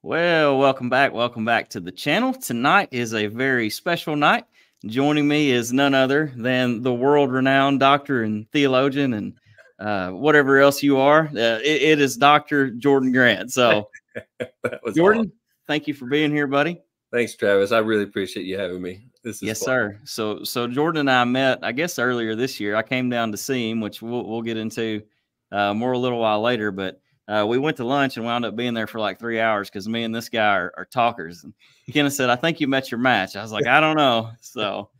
Well, welcome back. Welcome back to the channel. Tonight is a very special night. Joining me is none other than the world-renowned doctor and theologian and whatever else you are. It is Dr. Jordan Grant. So, That was Jordan, awesome. thank you for being here, buddy. Thanks, Travis. I really appreciate you having me. This is Yes, fun. sir. So Jordan and I met, I guess, earlier this year. I came down to see him, which we'll get into more a little while later. But we went to lunch and wound up being there for like 3 hours because me and this guy are talkers. And Kenneth said, "I think you met your match." I was like, "I don't know." So,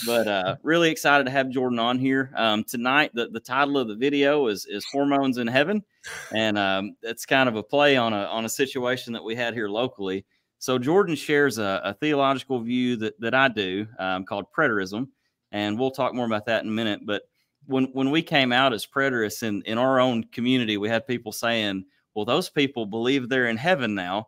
but really excited to have Jordan on here tonight. The title of the video is "Hormones in Heaven," and it's kind of a play on a situation that we had here locally. So Jordan shares a theological view that I do called preterism, and we'll talk more about that in a minute. But when we came out as preterists in our own community, we had people saying, "Well, those people believe they're in heaven now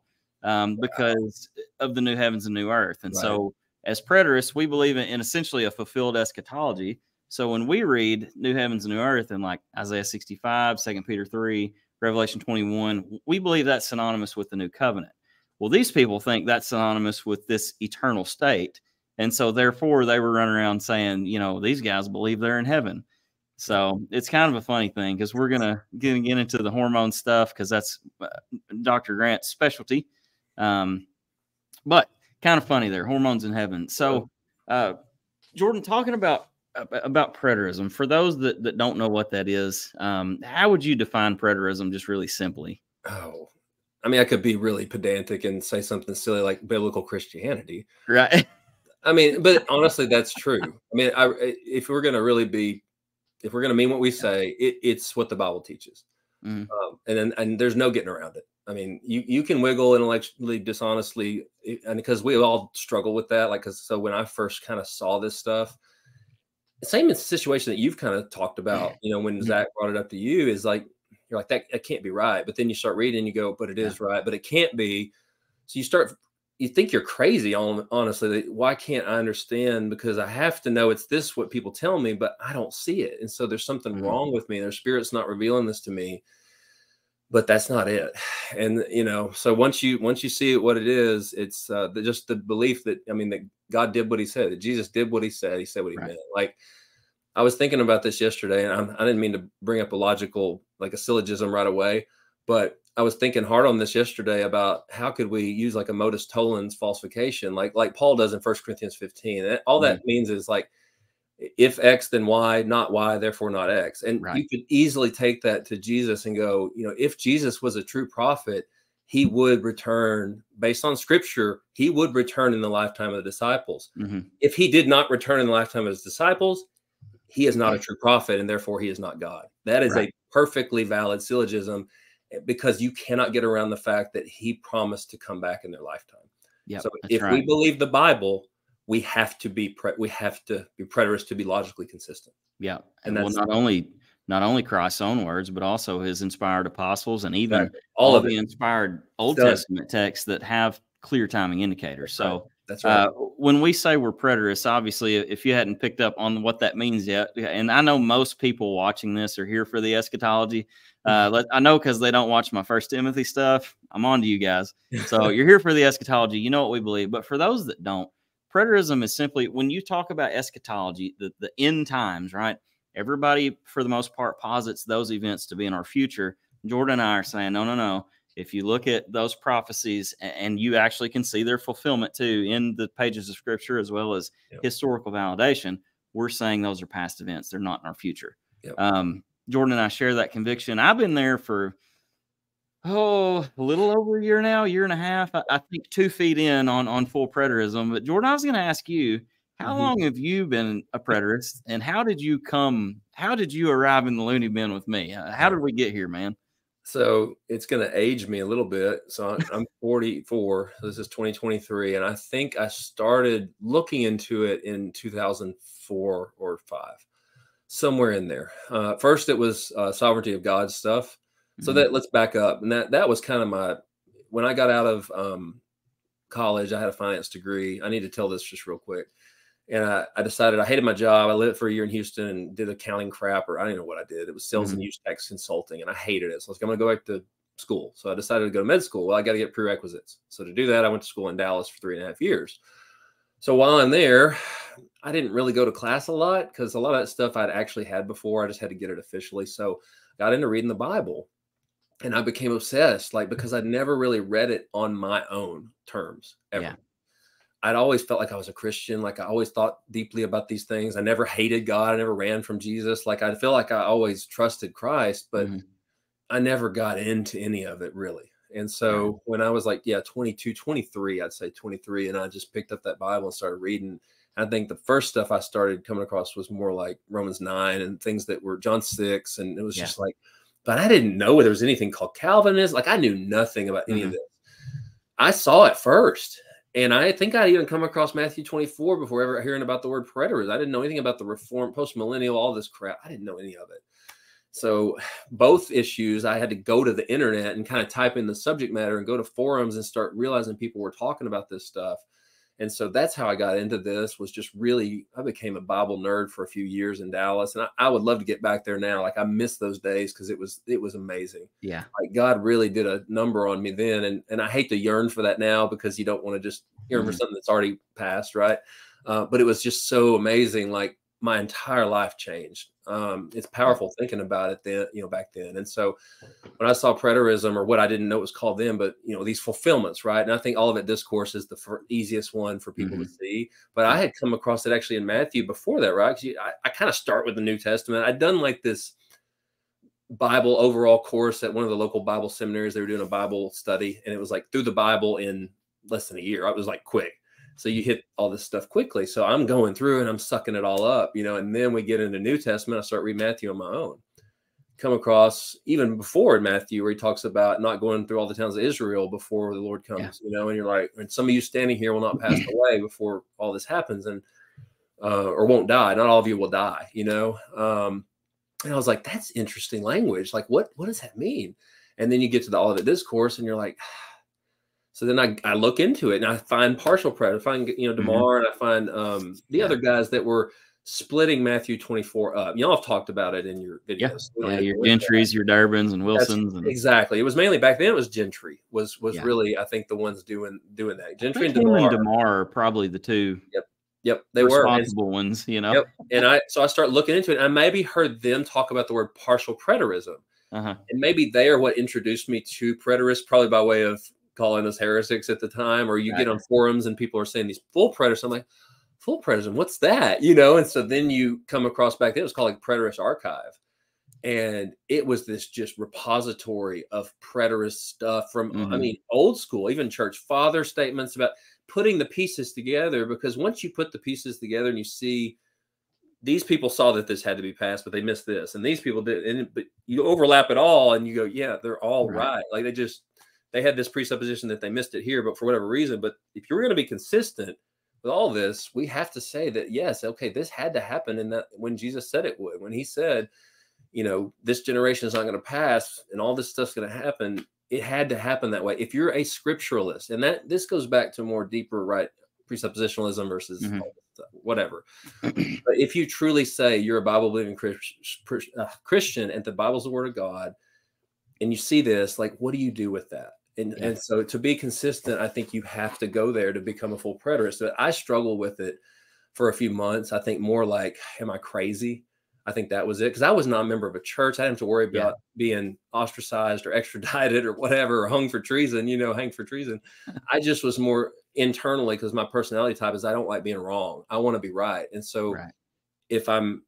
because of the new heavens and new earth." And Right. so, as preterists, we believe in essentially a fulfilled eschatology. So when we read new heavens and new earth in like Isaiah 65, 2 Peter 3, Revelation 21, we believe that's synonymous with the new covenant. Well, these people think that's synonymous with this eternal state. And so therefore they were running around saying, these guys believe they're in heaven. So it's kind of a funny thing because we're going to get into the hormone stuff because that's Dr. Grant's specialty. But kind of funny there, hormones in heaven. So Jordan, talking about preterism, for those that don't know what that is, how would you define preterism just really simply? Oh, I mean, I could be really pedantic and say something silly like biblical Christianity. Right. I mean, but honestly, that's true. I mean, if we're going to really be, if we're going to mean what we say, it's what the Bible teaches. Mm. And there's no getting around it. I mean, you can wiggle intellectually, dishonestly, and because we all struggle with that. So when I first kind of saw this stuff, same in the situation that you've kind of talked about, when Zach brought it up to you, is like, you're like, that can't be right. But then you start reading and you go, but it is right, but it can't be. So you think you're crazy, honestly. Why can't I understand? Because I have to know it's this, what people tell me, but I don't see it. And so there's something wrong with me. Their spirit's not revealing this to me, but that's not it. And, so once you see it, what it is, it's just the belief that God did what he said, that Jesus did what he said what he meant. Like, I was thinking about this yesterday, and I didn't mean to bring up a syllogism right away, but I was thinking hard on this yesterday about how could we use like a modus tollens falsification, like Paul does in 1 Corinthians 15. And all that means is like, if X, then Y, not Y, therefore not X. And you could easily take that to Jesus and go, if Jesus was a true prophet, he would return based on scripture. He would return in the lifetime of the disciples. If he did not return in the lifetime of his disciples, he is not a true prophet, and therefore he is not God. That is a perfectly valid syllogism, because you cannot get around the fact that he promised to come back in their lifetime. So if we believe the Bible, we have to be preterists to be logically consistent. Yeah. And that's not only Christ's own words, but also his inspired apostles and even all of the inspired Old Testament texts that have clear timing indicators. So that's right. When we say we're preterists, obviously, if you hadn't picked up on what that means yet, and I know most people watching this are here for the eschatology. I know because they don't watch my 1 Timothy stuff. I'm on to you guys. So you're here for the eschatology. You know what we believe. But for those that don't, preterism is simply when you talk about eschatology, the end times, right? Everybody, for the most part, posits those events to be in our future. Jordan and I are saying, no. If you look at those prophecies and you actually can see their fulfillment too in the pages of scripture, as well as historical validation, we're saying those are past events. They're not in our future. Jordan and I share that conviction. I've been there for, a little over a year now, year and a half. I think 2 feet in on full preterism. But Jordan, I was going to ask you, how long have you been a preterist, and how did you arrive in the loony bin with me? How did we get here, man? So it's going to age me a little bit. So I'm 44. This is 2023. And I think I started looking into it in 2004 or 5, somewhere in there. First, it was sovereignty of God stuff. So let's back up. And that was kind of when I got out of college, I had a finance degree. I need to tell this just real quick. And I decided I hated my job. I lived for a year in Houston and did accounting crap, or I don't know what I did. It was sales and use tax consulting, and I hated it. So I was going to go back to school. So I decided to go to med school. Well, I got to get prerequisites. So to do that, I went to school in Dallas for 3.5 years. So while I'm there, I didn't really go to class a lot because a lot of that stuff I'd actually had before. I just had to get it officially. So got into reading the Bible, and I became obsessed, like, because I'd never really read it on my own terms ever. Yeah. I'd always felt like I was a Christian. Like, I always thought deeply about these things. I never hated God. I never ran from Jesus. Like, I feel like I always trusted Christ, but I never got into any of it really. And so when I was like, 22, 23, I'd say 23, and I just picked up that Bible and started reading. I think the first stuff I started coming across was more like Romans 9 and things that were John 6. And it was just like, but I didn't know there was anything called Calvinism. Like, I knew nothing about any of this. I saw it first. And I think I'd even come across Matthew 24 before ever hearing about the word preterism. I didn't know anything about the reform, post-millennial, all this crap. I didn't know any of it. So both issues, I had to go to the internet and kind of type in the subject matter and go to forums and start realizing people were talking about this stuff. And so that's how I got into this, was just really, I became a Bible nerd for a few years in Dallas. And I would love to get back there now. Like, I miss those days because it was amazing. Yeah. Like, God really did a number on me then. And I hate to yearn for that now because you don't want to just yearn for something that's already passed. Right. But it was just so amazing. Like, my entire life changed. It's powerful thinking about it then, back then. And so when I saw preterism, or what I didn't know it was called then, but these fulfillments, right? And I think Olivet Discourse is the easiest one for people to see. But I had come across it actually in Matthew before that, right? I kind of start with the New Testament. I'd done like this Bible overall course at one of the local Bible seminaries. They were doing a Bible study, and it was like through the Bible in less than a year. It was like quick. So you hit all this stuff quickly. So I'm going through and I'm sucking it all up, and then we get into New Testament. I start reading Matthew on my own. Come across even before in Matthew where he talks about not going through all the towns of Israel before the Lord comes, and you're like, and some of you standing here will not pass away before all this happens, and or won't die. Not all of you will die, and I was like, that's interesting language. Like, what does that mean? And then you get to the Olivet Discourse and you're like, so then I look into it and I find partial preterism. I find, DeMar, and I find the other guys that were splitting Matthew 24 up. Y'all have talked about it in your videos. Your Gentrys, your Durbins, and Wilsons. Exactly. It was mainly back then. It was Gentry was really, I think, the ones doing that. Gentry and DeMar are probably the two. Yep. They responsible ones. Yep. And I start looking into it. And I maybe heard them talk about the word partial preterism, and maybe they are what introduced me to preterists, probably by way of calling us heretics at the time. Or you get on forums and people are saying these full preterists. I'm like, full preterism, what's that? And so then you come across, back then it was called like Preterist Archive, and it was this just repository of preterist stuff from I mean, old school, even church father statements about putting the pieces together, because once you put the pieces together and you see these people saw that this had to be passed, but they missed this, and these people did, but you overlap it all and you go, yeah, they're all right. Like, they had this presupposition that they missed it here, but for whatever reason. But if you're going to be consistent with all this, we have to say that, yes, okay, this had to happen in that when Jesus said it would. When he said, this generation is not going to pass and all this stuff's going to happen, it had to happen that way. If you're a scripturalist, and this goes back to more deeper, right, presuppositionalism versus whatever. But if you truly say you're a Bible-believing Christian and the Bible's the Word of God, and you see this, like, what do you do with that? And so to be consistent, I think you have to go there to become a full preterist. But I struggled with it for a few months. I think more like, am I crazy? I think that was it. Because I was not a member of a church. I didn't have to worry about being ostracized or extradited or whatever, or hung for treason, hanged for treason. I just was more internally, because my personality type is I don't like being wrong. I want to be right. And so if I'm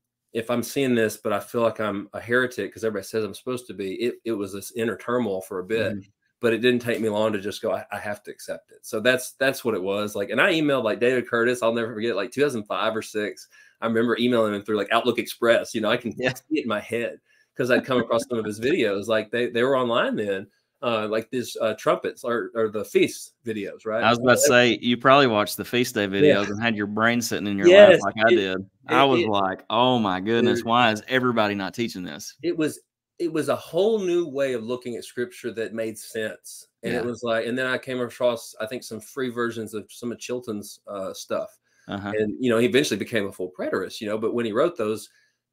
seeing this, but I feel like I'm a heretic because everybody says I'm supposed to be, it was this inner turmoil for a bit. But it didn't take me long to just go, I have to accept it. So that's what it was like. And I emailed like David Curtis. I'll never forget, like 2005 or 6. I remember emailing him through like Outlook Express. I can see it in my head because I'd come across some of his videos. Like they were online then, like this trumpets or the feast videos, right? I was about to say, you probably watched the feast day videos and had your brain sitting in your lap like I did. I was like, oh my goodness, why is everybody not teaching this? It was a whole new way of looking at scripture that made sense. And it was like, and then I came across, I think, some free versions of some of Chilton's stuff. And, he eventually became a full preterist, but when he wrote those,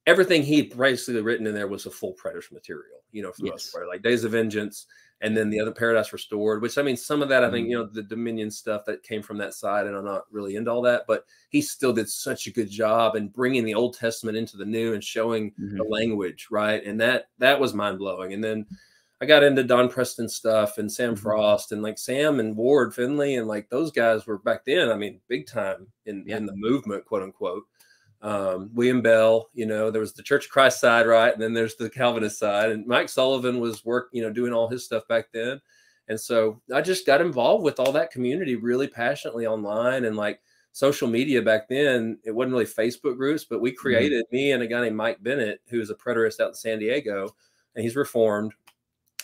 everything he basically written in there was a full preterist material, you know, for the most Yes. part, like Days of Vengeance, and then the other Paradise Restored, which I mean, some of that I think, you know, the Dominion stuff that came from that side, and I'm not really into all that, but he still did such a good job in bringing the Old Testament into the New and showing the language, right? And that was mind blowing. And then I got into Don Preston stuff and Sam Frost, and like Sam and Ward Finley, and like those guys were back then, I mean, big time in the movement, quote unquote. William Bell, you know, there was the Church of Christ side, right? And then there's the Calvinist side, and Mike Sullivan was doing all his stuff back then. And so I just got involved with all that community really passionately online, and like social media back then, it wasn't really Facebook groups, but we created, me and a guy named Mike Bennett, who is a preterist out in San Diego, and he's Reformed.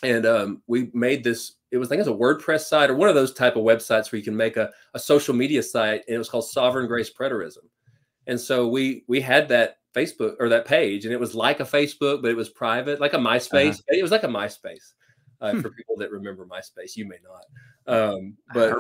And we made this, I think it was a WordPress site or one of those type of websites where you can make a social media site, and it was called Sovereign Grace Preterism. And so we had that Facebook or that page, and it was like a Facebook, but it was private, like a MySpace. It was like a MySpace for people that remember MySpace. You may not, but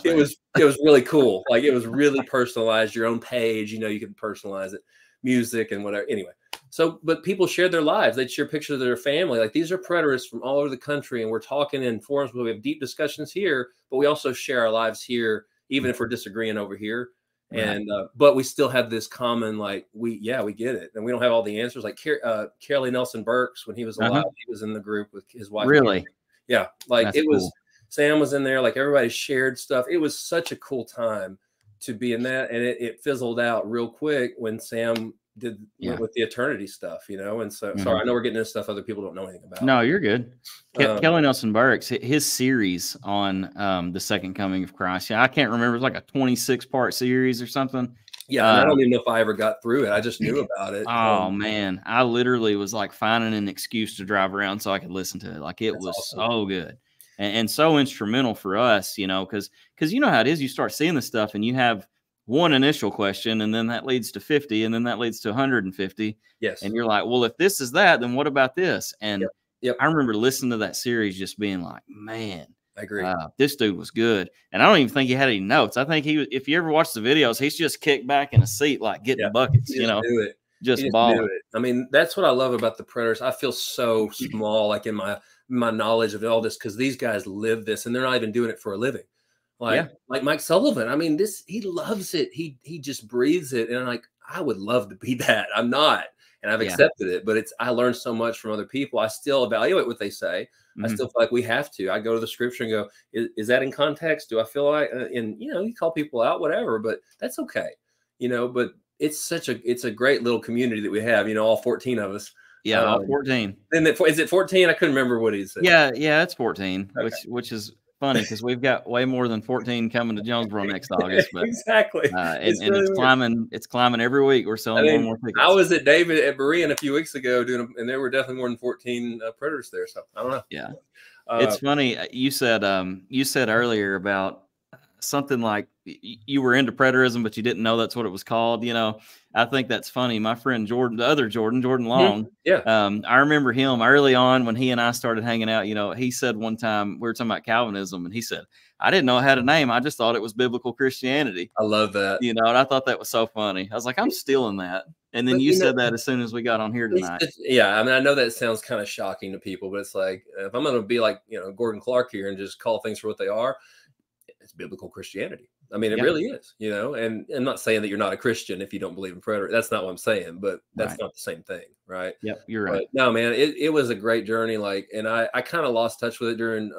it was really cool. Like it was really personalized, your own page. You know, you could personalize it, music and whatever. Anyway, so but people shared their lives. They'd share pictures of their family. Like these are preterists from all over the country, and we're talking in forums where we have deep discussions here, but we also share our lives here, even if we're disagreeing over here. And but we still have this common, like we get it, and we don't have all the answers. Like Kelly Nelson Burks, when he was alive, he was in the group with his wife. Really? Yeah, like That's it was cool. Sam was in there, like everybody shared stuff. It was such a cool time to be in that, and it fizzled out real quick when Sam went with the eternity stuff, you know. And so sorry, I know we're getting into stuff other people don't know anything about. No, you're good. Kelly Nelson Burks, his series on the second coming of Christ. Yeah, I can't remember. It's like a 26-part series or something. Yeah, and I don't even know if I ever got through it. I just knew about it. Oh man, I literally was like finding an excuse to drive around so I could listen to it. Like it was awesome. So good and so instrumental for us, you know, because you know how it is. You start seeing the stuff, and you have one initial question, and then that leads to 50, and then that leads to 150. Yes. And you're like, well, if this is that, then what about this? And I remember listening to that series just being like, man, I agree. This dude was good. And I don't even think he had any notes. I think if you ever watch the videos, he's just kicked back in a seat, like getting buckets, you know, just balling. I mean, that's what I love about the Predators. I feel so small, like in my knowledge of all this, because these guys live this, and they're not even doing it for a living. Like Mike Sullivan. I mean, he loves it. He just breathes it. And I'm like, I would love to be that. I'm not. And I've accepted it, but I learned so much from other people. I still evaluate what they say. I still feel like we have to. I go to the scripture and go, is that in context? Do I feel like, and you know, you call people out, whatever, but that's okay. You know, but it's a great little community that we have, you know, all 14 of us. Yeah. All 14. Then is it 14? I couldn't remember what he said. Yeah. It's 14, okay. which is funny because we've got way more than 14 coming to Jonesboro next August. But exactly. It's climbing every week. We're selling more and more tickets. I was at David at Berean a few weeks ago and there were definitely more than 14 Predators there. So I don't know. Yeah. It's funny. You said earlier about something like you were into preterism, but you didn't know that's what it was called. You know, I think that's funny. My friend Jordan, the other Jordan Long. I remember him early on when he and I started hanging out. You know, he said one time we were talking about Calvinism, and he said, I didn't know it had a name. I just thought it was biblical Christianity. I love that. You know, and I thought that was so funny. I was like, I'm stealing that. And then you said that as soon as we got on here tonight. I mean, I know that sounds kind of shocking to people, but it's like, if I'm going to be like, you know, Gordon Clark here and just call things for what they are, it's biblical Christianity. I mean, it really is, you know, and I'm not saying that you're not a Christian if you don't believe in predator. That's not what I'm saying, but that's not the same thing. Right. Yep. You're right. But no, man, it was a great journey. Like, and I kind of lost touch with it during,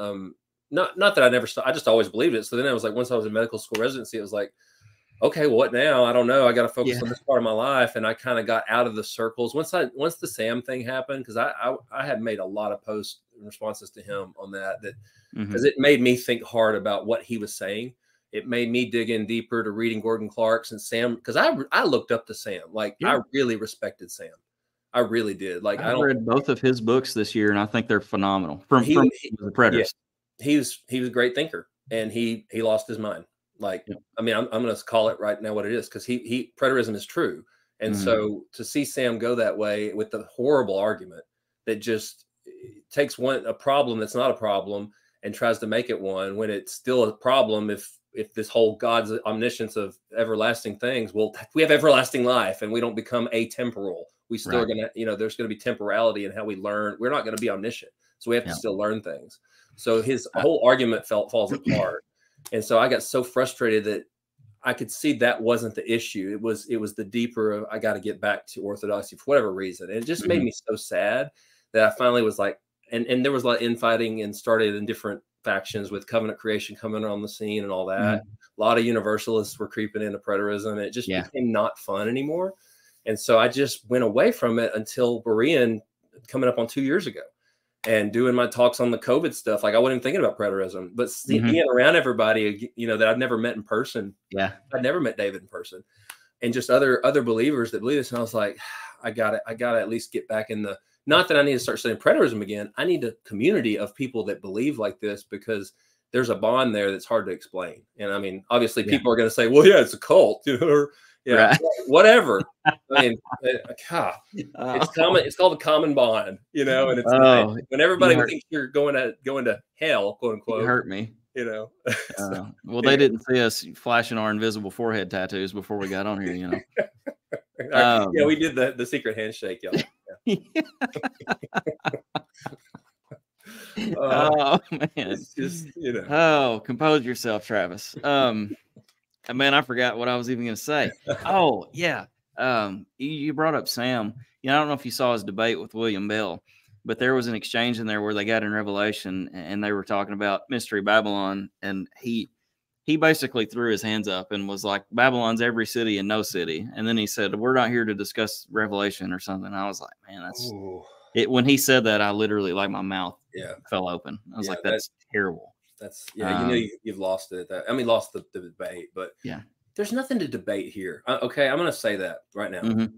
not that I just always believed it. So then I was like, once I was in medical school residency, it was like, okay, well, what now? I don't know. I got to focus on this part of my life. And I kind of got out of the circles once the Sam thing happened. Cause I had made a lot of posts and responses to him on that because it made me think hard about what he was saying. It made me dig in deeper to reading Gordon Clark's and Sam. Cause I looked up to Sam. Like I really respected Sam. I really did. Like I read both of his books this year, and I think they're phenomenal. From the Predators. He was a great thinker, and he lost his mind. Like, I mean, I'm going to call it right now what it is, because preterism is true. And so to see Sam go that way with the horrible argument that just takes a problem that's not a problem and tries to make it one when it's still a problem. If this whole God's omniscience of everlasting things, well, we have everlasting life and we don't become atemporal. We still are going to, you know, there's going to be temporality in how we learn. We're not going to be omniscient. So we have to still learn things. So his whole argument falls apart. And so I got so frustrated that I could see that wasn't the issue. It was the deeper, I got to get back to orthodoxy for whatever reason. And it just made me so sad that I finally was like, and there was a lot of infighting and started in different factions with covenant creation coming on the scene and all that. A lot of universalists were creeping into preterism. It just became not fun anymore. And so I just went away from it until Berean coming up on 2 years ago and doing my talks on the COVID stuff. Like I wasn't even thinking about preterism, but being around everybody, you know, that I'd never met in person. Yeah. I'd never met David in person and just other believers that believe this. And I was like, I got to at least get back in the, not that I need to start studying preterism again. I need a community of people that believe like this because there's a bond there that's hard to explain. And I mean, obviously people are going to say, well, yeah, it's a cult, you know, or whatever. I mean, it's common. It's called a common bond, you know, and it's nice. When everybody thinks you're going to hell, quote unquote. You hurt me. You know, well, they didn't see us flashing our invisible forehead tattoos before we got on here, you know. Yeah, we did the secret handshake, y'all. Oh man, it's just, you know. Oh, compose yourself, Travis. Man, I forgot what I was even going to say. Oh yeah, you brought up Sam. You know, I don't know if you saw his debate with William Bell, but there was an exchange in there where they got in Revelation and they were talking about Mystery Babylon, and he basically threw his hands up and was like, Babylon's every city and no city. And then he said, we're not here to discuss Revelation or something. I was like, man, that's it. When he said that, I literally, like, my mouth fell open. I was like, that's terrible. That's, you know, you've lost it. I mean, lost the debate, but there's nothing to debate here. Okay. I'm going to say that right now.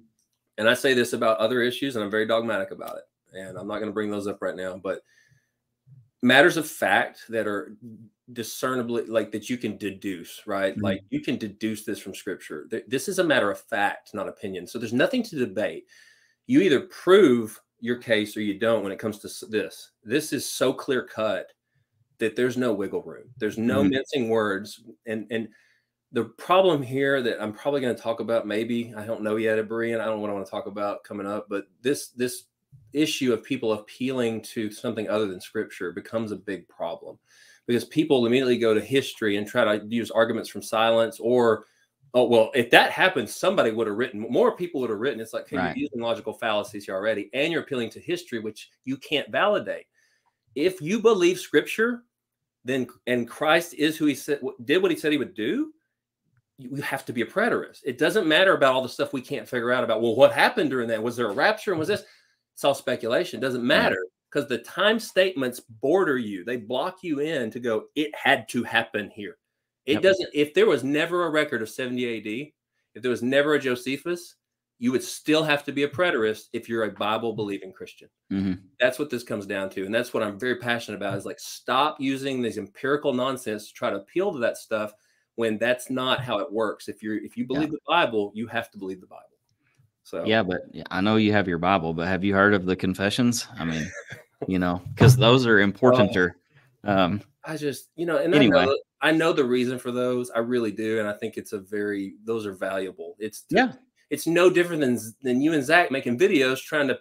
And I say this about other issues and I'm very dogmatic about it. And I'm not going to bring those up right now, but matters of fact that are discernibly, like, that you can deduce, right? Like you can deduce this from scripture. This is a matter of fact, not opinion. So there's nothing to debate. You either prove your case or you don't when it comes to this. This is so clear cut that there's no wiggle room. There's no mincing words. And the problem here that I'm probably going to talk about, maybe, I don't know yet at Berean, I don't know what I want to talk about coming up, but this issue of people appealing to something other than scripture becomes a big problem because people immediately go to history and try to use arguments from silence or, oh, well, if that happened, somebody would have written, more people would have written. It's like, hey, you're using logical fallacies here already, and you're appealing to history, which you can't validate. If you believe scripture, then, and Christ is who he said, did what he said he would do, you have to be a preterist. It doesn't matter about all the stuff we can't figure out about, well, what happened during that? Was there a rapture? And was this? It's all speculation. It doesn't matter because the time statements border you. They block you in to go, it had to happen here. It doesn't, if there was never a record of 70 AD, if there was never a Josephus, you would still have to be a preterist if you're a Bible believing Christian. That's what this comes down to. And that's what I'm very passionate about is like, stop using these empirical nonsense to try to appeal to that stuff when that's not how it works. If you believe the Bible, you have to believe the Bible. So yeah, but I know you have your Bible, but have you heard of the Confessions? I mean, you know, because those are important. I just, you know, and anyway, I know the reason for those. I really do, and I think it's those are valuable. It's no different than you and Zach making videos trying to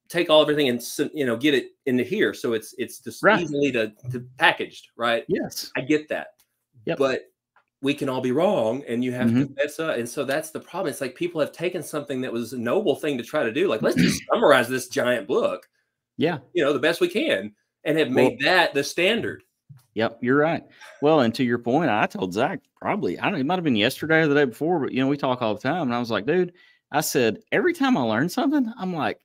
take everything and, you know, get it into here, so it's just easily to packaged, right? Yes, I get that, but we can all be wrong, and you have to mess up. And so that's the problem. It's like people have taken something that was a noble thing to try to do. Like, let's just summarize this giant book. Yeah. You know, the best we can, and have made that the standard. Yep. You're right. Well, and to your point, I told Zach probably, I don't know, it might've been yesterday or the day before, but you know, we talk all the time. And I was like, dude, I said, every time I learn something, I'm like,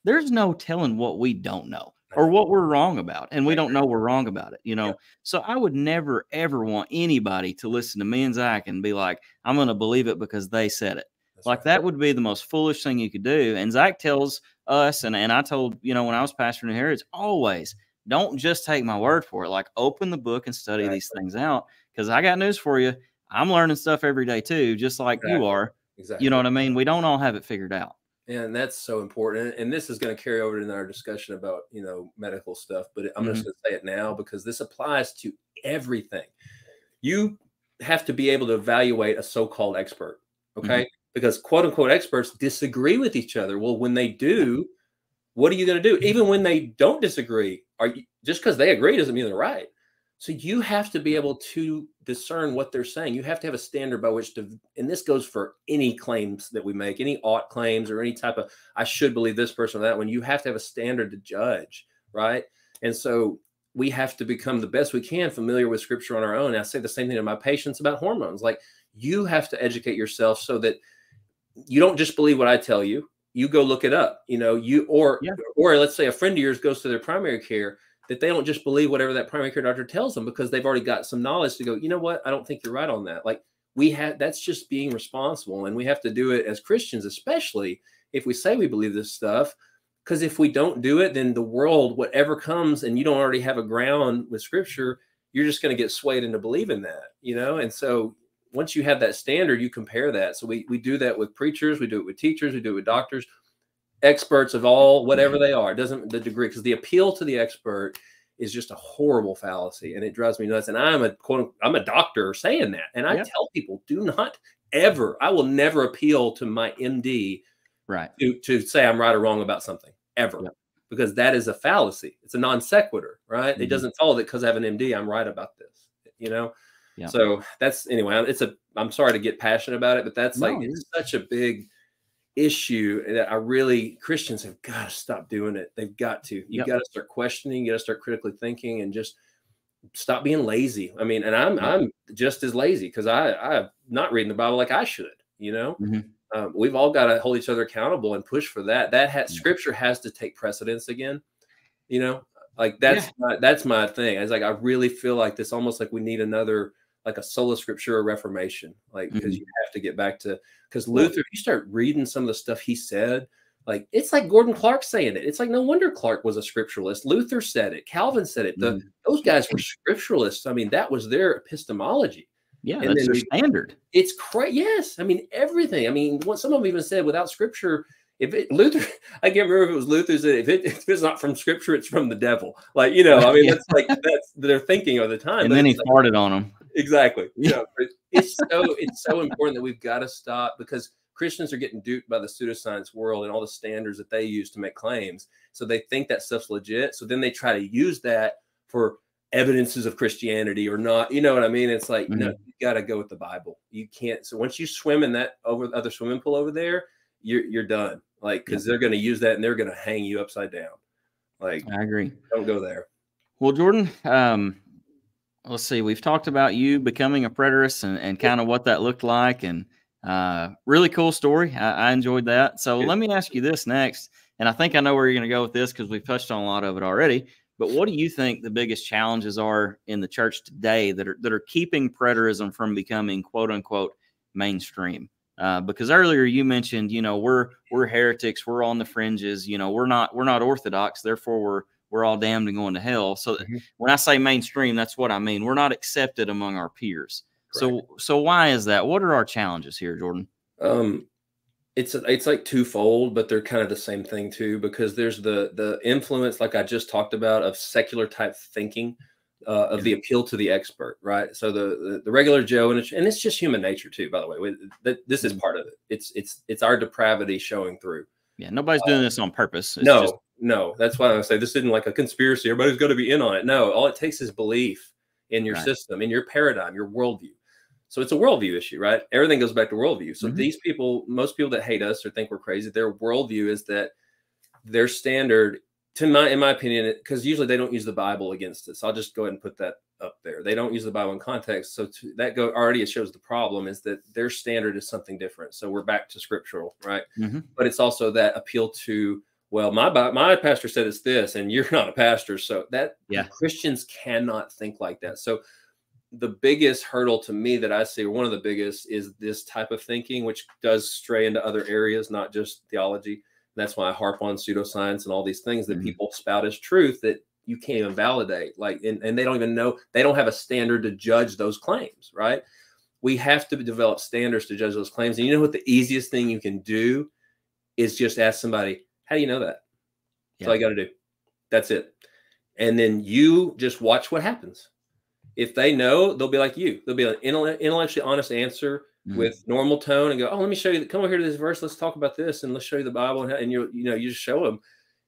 there's no telling what we don't know or what we're wrong about. And we don't know we're wrong about it, you know? So I would never, ever want anybody to listen to me and Zach and be like, I'm going to believe it because they said it. That would be the most foolish thing you could do. And Zach tells us, and I told, you know, when I was pastoring here, it's always, don't just take my word for it. Like, open the book and study these things out. Because I got news for you. I'm learning stuff every day too, just like you are. Exactly. You know what I mean? We don't all have it figured out. And that's so important. And this is going to carry over in our discussion about, you know, medical stuff. But I'm just going to say it now because this applies to everything. You have to be able to evaluate a so-called expert. Okay. because quote unquote experts disagree with each other. Well, when they do, what are you going to do? Even when they don't disagree, just because they agree doesn't mean they're right. So you have to be able to discern what they're saying. You have to have a standard by which to, and this goes for any claims that we make, any ought claims or any type of, I should believe this person or that one. You have to have a standard to judge, right? And so we have to become the best we can familiar with scripture on our own. And I say the same thing to my patients about hormones. Like, you have to educate yourself so that you don't just believe what I tell you. You go look it up, or let's say a friend of yours goes to their primary care, that they don't just believe whatever that primary care doctor tells them, because they've already got some knowledge to go, you know what? I don't think you're right on that. Like, that's just being responsible. And we have to do it as Christians, especially if we say we believe this stuff, because if we don't do it, then the world, whatever comes, and you don't already have a ground with scripture, you're just going to get swayed into believing that, And so once you have that standard, you compare that. So we do that with preachers, we do it with teachers, we do it with doctors, experts of all, whatever they are. It doesn't the degree, because the appeal to the expert is just a horrible fallacy, and it drives me nuts. And I'm a doctor saying that, and I tell people, do not ever, I will never appeal to my MD, right, to say I'm right or wrong about something ever, because that is a fallacy. It's a non sequitur, right? It doesn't follow that because I have an MD, I'm right about this, Yeah. So that's, anyway, I'm sorry to get passionate about it, but that's it's such a big issue that Christians have got to stop doing it. They've got to, you got to start questioning, you got to start critically thinking, and just stop being lazy. I mean, and I'm just as lazy, because I'm not reading the Bible like I should, we've all got to hold each other accountable and push for that. Scripture has to take precedence again, like that's my thing. It's like, I really feel like this, almost like we need another, like a sola scriptura reformation, like, because you have to get back to, because Luther, you start reading some of the stuff he said, like, it's like Gordon Clark saying it. It's like, no wonder Clark was a scripturalist. Luther said it. Calvin said it. Those guys were scripturalists. I mean, that was their epistemology. Yeah, and that's their standard. It's crazy. Yes. I mean, everything. I mean, what some of them even said, without scripture, Luther, I can't remember if it was Luther said, if it's not from scripture, it's from the devil. Like, I mean, that's their thinking of the time. And then he farted on them. Exactly. It's so important that we've got to stop, because Christians are getting duped by the pseudoscience world and all the standards that they use to make claims. So they think that stuff's legit. So then they try to use that for evidences of Christianity or not. You know what I mean? It's like, no, you got to go with the Bible. You can't. So once you swim in that other swimming pool over there, you're done. Like, because they're going to use that and they're going to hang you upside down. Like, I agree. Don't go there. Well, Jordan, let's see. We've talked about you becoming a preterist and kind of what that looked like, and really cool story. I enjoyed that. So let me ask you this next, and I think I know where you're going to go with this, because we've touched on a lot of it already. But what do you think the biggest challenges are in the church today that are keeping preterism from becoming quote unquote mainstream? Because earlier you mentioned, we're heretics, we're on the fringes, we're not orthodox, therefore we're all damned and going to hell. So when I say mainstream, that's what I mean. We're not accepted among our peers. Correct. So why is that? What are our challenges here, Jordan? It's like twofold, but they're kind of the same thing too, because there's the influence, like I just talked about, of secular type thinking, of the appeal to the expert, right? So the regular Joe, and it's just human nature too, by the way. This is part of it. It's our depravity showing through. Yeah, nobody's doing this on purpose. No. That's why I say this isn't like a conspiracy. Everybody's going to be in on it. No, all it takes is belief in your system, in your paradigm, your worldview. So it's a worldview issue, right? Everything goes back to worldview. So these people, most people that hate us or think we're crazy, their worldview is that their standard, in my opinion, because usually they don't use the Bible against us. I'll just go ahead and put that up there. They don't use the Bible in context. So already it shows the problem is that their standard is something different. So we're back to scriptural, right? But it's also that appeal to, well, my pastor said it's this, and you're not a pastor. So Christians cannot think like that. So the biggest hurdle to me that I see, or one of the biggest, is this type of thinking, which does stray into other areas, not just theology. And that's why I harp on pseudoscience and all these things that people spout as truth that you can't even validate. Like, and they don't even know, they don't have a standard to judge those claims, right? We have to develop standards to judge those claims. And you know what the easiest thing you can do is just ask somebody, how do you know that? That's all you got to do. That's it. And then you just watch what happens. If they know, they'll be like you. They'll be an intellectually honest answer with normal tone and go, oh, let me show you. Come over here to this verse. Let's talk about this, and let's show you the Bible. And you just show them.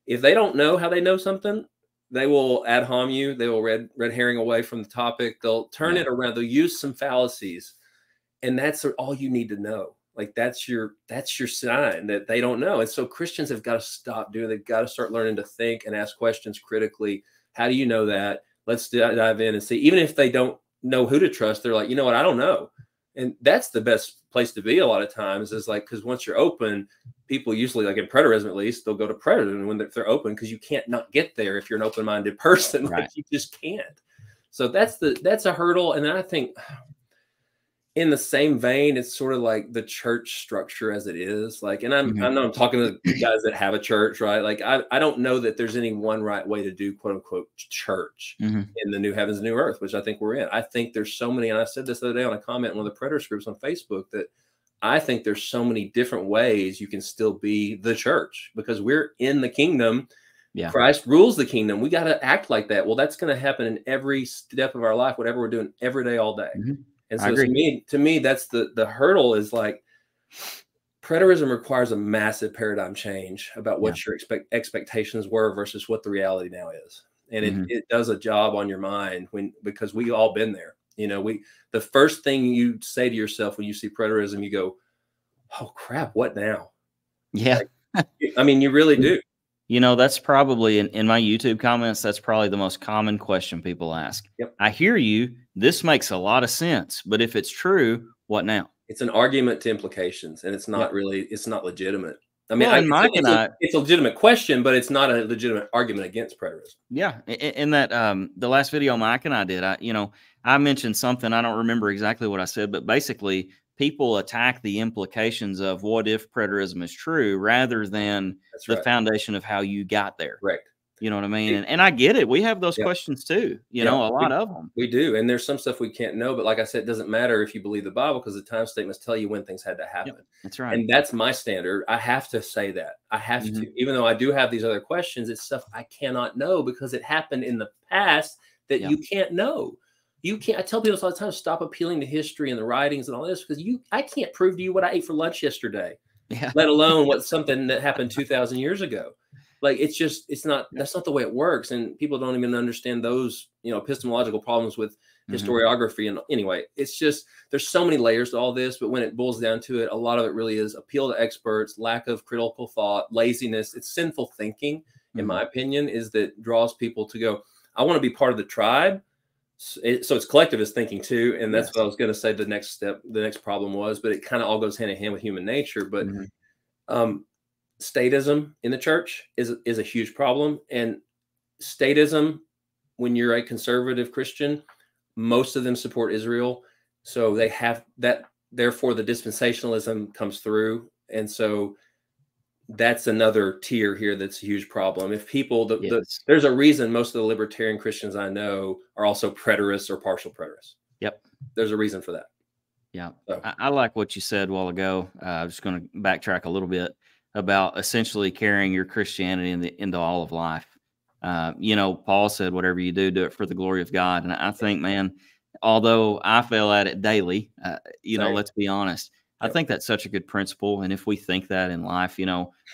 If they don't know how they know something, they will ad hom you. They will red herring away from the topic. They'll turn it around. They'll use some fallacies, and that's all you need to know. Like that's your sign that they don't know. And so Christians have got to stop doing. They've got to start learning to think and ask questions critically. How do you know that? Let's dive in and see. Even if they don't know who to trust, they're like, you know what? I don't know. And that's the best place to be a lot of times, is like, because once you're open, people usually, like in preterism at least, they'll go to preterism when they're open, because you can't not get there if you're an open-minded person. Right. Like you just can't. So that's a hurdle. And then I think in the same vein, it's sort of like the church structure as it is. Like, and I know I'm talking to guys that have a church, right? Like I don't know that there's any one right way to do quote unquote church in the new heavens and new earth, which I think we're in. I think there's so many, and I said this the other day on a comment in one of the preterist groups on Facebook, that I think there's so many different ways you can still be the church, because we're in the kingdom. Yeah. Christ rules the kingdom. We got to act like that. Well, that's going to happen in every step of our life, whatever we're doing every day, all day. And so to me, that's the hurdle, is like preterism requires a massive paradigm change about what your expectations were versus what the reality now is. And it does a job on your mind because we all been there. You know, the first thing you say to yourself when you see preterism, you go, oh crap, what now? Yeah. Like, I mean, you really do. You know, that's probably in my YouTube comments, that's probably the most common question people ask. Yep. I hear you. This makes a lot of sense. But if it's true, what now? It's an argument to implications, and it's not really, it's not legitimate. I mean, well, it's a legitimate question, but it's not a legitimate argument against preterism. Yeah. In that, the last video Mike and I did, I mentioned something, I don't remember exactly what I said, but basically people attack the implications of what if preterism is true rather than the foundation of how you got there. Right. You know what I mean? And I get it. We have those questions too, you know, a lot of them. We do. And there's some stuff we can't know. But like I said, it doesn't matter if you believe the Bible, because the time statements tell you when things had to happen. Yep, that's right. And that's my standard. I have to say that. I have to. Even though I do have these other questions, it's stuff I cannot know because it happened in the past that you can't know. You can't. I tell people all the time, stop appealing to history and the writings and all this, because I can't prove to you what I ate for lunch yesterday, let alone what something that happened 2,000 years ago. Like, that's not the way it works. And people don't even understand those, epistemological problems with historiography. And anyway, it's just, there's so many layers to all this, but when it boils down to it, a lot of it really is appeal to experts, lack of critical thought, laziness. It's sinful thinking, in my opinion, is that draws people to go, I want to be part of the tribe. So it's collectivist thinking too. And that's what I was going to say the next problem was, but it kind of all goes hand in hand with human nature. But, statism in the church is a huge problem. And statism, when you're a conservative Christian, most of them support Israel. So they have that, therefore the dispensationalism comes through. And so that's another tier here that's a huge problem. If people, there's a reason most of the libertarian Christians I know are also preterists or partial preterists. Yep. There's a reason for that. Yeah. So. I like what you said a while ago. I'm just going to backtrack a little bit about essentially carrying your Christianity into all of life. Paul said, whatever you do, do it for the glory of God. And I think, man, although I fail at it daily, let's be honest, I think that's such a good principle. And if we think that in life,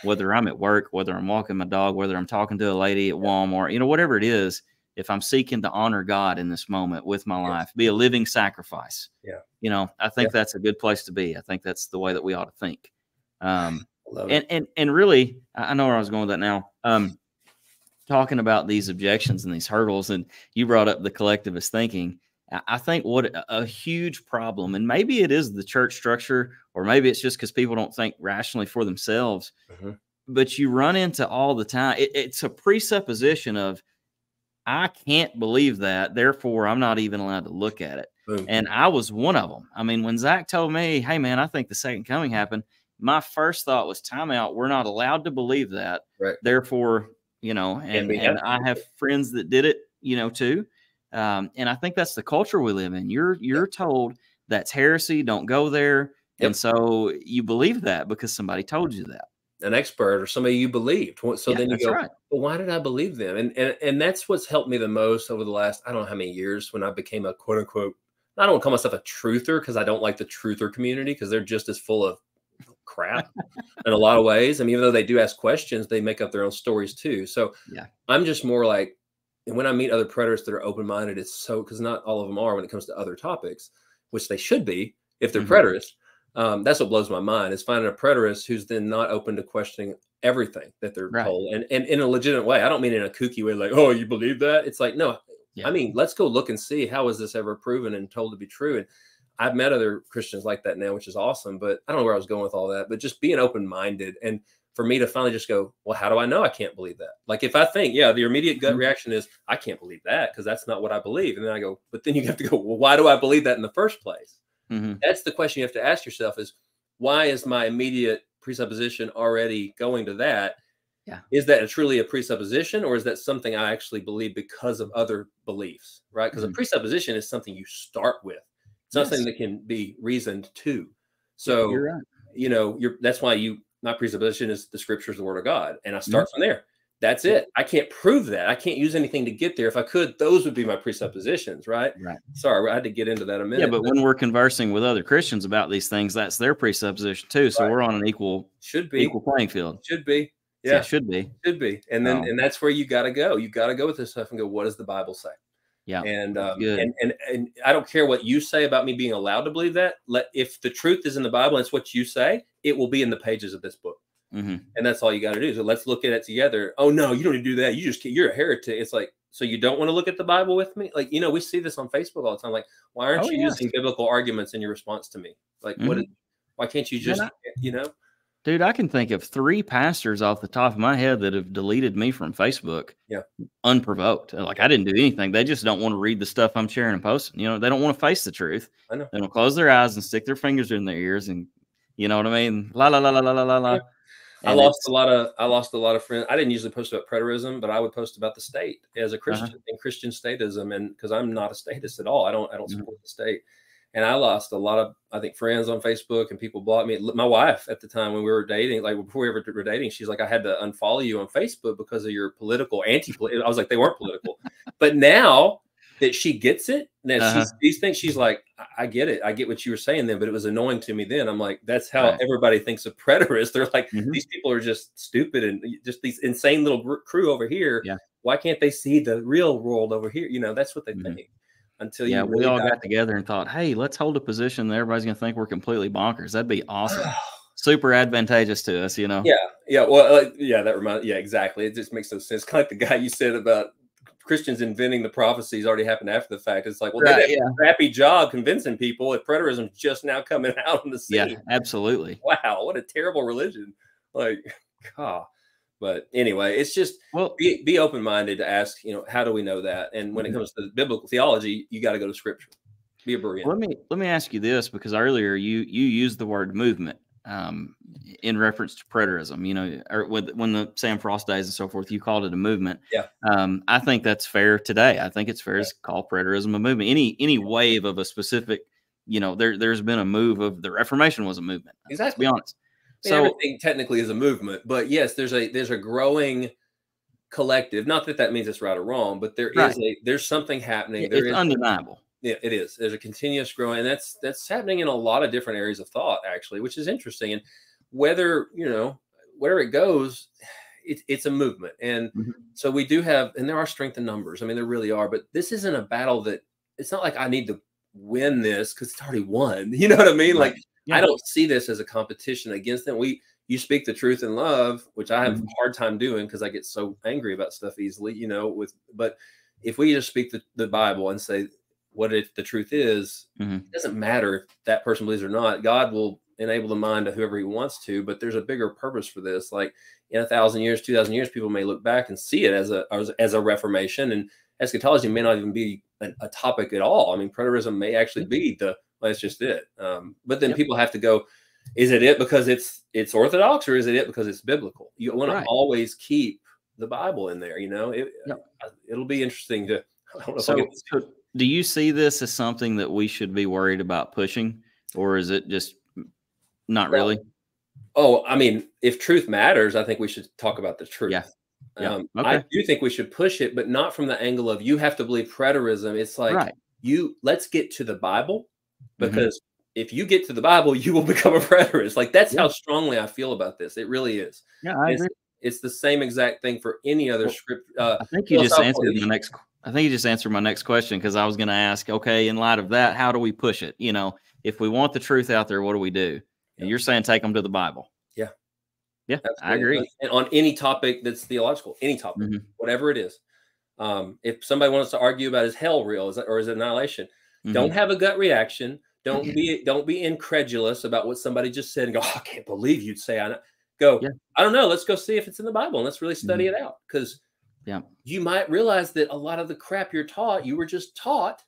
whether I'm at work, whether I'm walking my dog, whether I'm talking to a lady at Walmart, whatever it is, if I'm seeking to honor God in this moment with my life, be a living sacrifice, I think that's a good place to be. I think that's the way that we ought to think. And really, I know where I was going with that now. Talking about these objections and these hurdles, and you brought up the collectivist thinking. I think what a huge problem, and maybe it is the church structure, or maybe it's just because people don't think rationally for themselves, but you run into all the time. It's a presupposition of, I can't believe that, therefore I'm not even allowed to look at it. And I was one of them. I mean, when Zach told me, hey man, I think the second coming happened, my first thought was, time out. We're not allowed to believe that. Right. Therefore, and I have friends that did it, too. And I think that's the culture we live in. You're told that's heresy. Don't go there. And so you believe that because somebody told you that. an expert or somebody you believed. So Yeah, then you that's go, right. well, why did I believe them? And that's what's helped me the most over the last, I don't know how many years, when I became a quote unquote, I don't call myself a truther, because I don't like the truther community, because they're just as full of crap in a lot of ways. I mean, even though they do ask questions, they make up their own stories too. So Yeah. I'm just more like, and when I meet other preterists that are open-minded, it's so, because not all of them are when it comes to other topics, which they should be if they're preterists. That's what blows my mind, is finding a preterist who's then not open to questioning everything that they're told, and in a legitimate way. I don't mean in a kooky way, like, oh, you believe that? It's like, no, I mean, let's go look and see, how is this ever proven and told to be true? And I've met other Christians like that now, which is awesome. But I don't know where I was going with all that, but just being open-minded. And for me to finally just go, well, how do I know I can't believe that? Like, if I think, yeah, the immediate gut reaction is, I can't believe that because that's not what I believe. And then I go, but then you have to go, well, why do I believe that in the first place? That's the question you have to ask yourself, is, why is my immediate presupposition already going to that? Yeah. Is that truly a presupposition, or is that something I actually believe because of other beliefs, right? Because a presupposition is something you start with. It's not something that can be reasoned to. So, you're right. you know, that's why my presupposition is the scripture is the word of God. And I start from there. That's it. I can't prove that. I can't use anything to get there. If I could, those would be my presuppositions, right? Right. Sorry, I had to get into that a minute. Yeah, but when we're conversing with other Christians about these things, that's their presupposition too. So we're on an equal playing field. Should be. Yeah, should be. And then, and that's where you got to go. You got to go with this stuff and go, what does the Bible say? Yeah. And I don't care what you say about me being allowed to believe that. If the truth is in the Bible and it's what you say, it will be in the pages of this book. And that's all you got to do. So let's look at it together. Oh no, you don't need to do that. You're a heretic. It's like, so you don't want to look at the Bible with me? Like, you know, we see this on Facebook all the time. Like, why aren't you using biblical arguments in your response to me? Like, why can't you just, you know? Dude, I can think of 3 pastors off the top of my head that have deleted me from Facebook. Yeah. Unprovoked. Like, I didn't do anything. They just don't want to read the stuff I'm sharing and posting. You know, they don't want to face the truth. I know. They don't close their eyes and stick their fingers in their ears, and you know what I mean? La la la la la la la. Yeah. I lost a lot of friends. I didn't usually post about preterism, but I would post about the state as a Christian and Christian statism. And because I'm not a statist at all, I don't support the state. And I lost a lot of, I think, friends on Facebook, and people blocked me. My wife at the time, when we were dating, like before we ever were dating, she's like, I had to unfollow you on Facebook because of your political anti-political. I was like, they weren't political. But now that she gets it, now these things, she's like, I get it. I get what you were saying then, but it was annoying to me then. I'm like, that's how everybody thinks of preterists. They're like, these people are just stupid and just these insane little crew over here. Yeah. Why can't they see the real world over here? You know, that's what they think. Until we all got together and thought, hey, let's hold a position that everybody's going to think we're completely bonkers. That'd be awesome. Super advantageous to us, you know? Yeah. Well, that reminds, exactly. It just makes no sense. Kind of like the guy you said about Christians inventing the prophecies already happened after the fact. It's like, well, they did a crappy job convincing people if preterism's just now coming out on the scene. Yeah, absolutely. Wow, what a terrible religion. Like, God. But anyway, it's just be open-minded to ask, you know, how do we know that? And when it comes to biblical theology, you got to go to scripture. Be a Berean. Let me ask you this, because earlier you used the word movement in reference to preterism, you know, or when the Sam Frost days and so forth, you called it a movement. Yeah. I think that's fair today. I think it's fair to call preterism a movement. Any wave of a specific, you know, there's been a move of the Reformation was a movement. Exactly. Let's be honest. So everything technically is a movement, but yes, there's a growing collective. Not that means it's right or wrong, but there's something happening. It's undeniable. Yeah, it is. There's a continuous growing, and that's happening in a lot of different areas of thought, actually, which is interesting. And whether, you know, where it goes, it's a movement. And so we do have, and there are strength in numbers. I mean, there really are. But this isn't a battle that, it's not like I need to win this because it's already won. You know what I mean? Like. Yeah. I don't see this as a competition against them. You speak the truth in love, which I have a hard time doing because I get so angry about stuff easily, you know, but if we just speak the Bible and say what the truth is, it doesn't matter if that person believes or not. God will enable the mind of whoever he wants to, but there's a bigger purpose for this. Like in 1,000 years, 2,000 years, people may look back and see it as a reformation, and eschatology may not even be a topic at all. I mean, preterism may actually be that's just it. But then people have to go, is it because it's orthodox, or is it because it's biblical? You want to always keep the Bible in there, you know? It'll be interesting to, I don't know. So do you see this as something that we should be worried about pushing, or is it just not really? Oh, I mean, if truth matters, I think we should talk about the Yeah. truth. Yeah. I Okay. do think we should push it, but not from the angle of you have to believe preterism. It's like Right. let's get to the Bible, Hmm. because if you get to the Bible, you will become a preterist. Like that's Yeah. how strongly I feel about this. It really is. Yeah. I And agree. it's the same exact thing for any other Well, script I think you just philosophical answered my issue. next. I think you just answered my next question because I was going to ask. Okay, in light of that, how do we push it? If we want the truth out there, what do we do? And Yeah. you're saying take them to the Bible. Yeah. Yeah, I Absolutely. agree. And on any topic that's theological, any topic, Hmm. whatever it is. If somebody wants to argue about is hell real, or is it annihilation, don't Hmm. have a gut reaction. Don't be incredulous about what somebody just said and go, oh, I can't believe you'd say I know. Go, Yeah. I don't know. Let's go see if it's in the Bible and let's really study Hmm. it out. Because Yeah. you might realize that a lot of the crap you're taught, you were just taught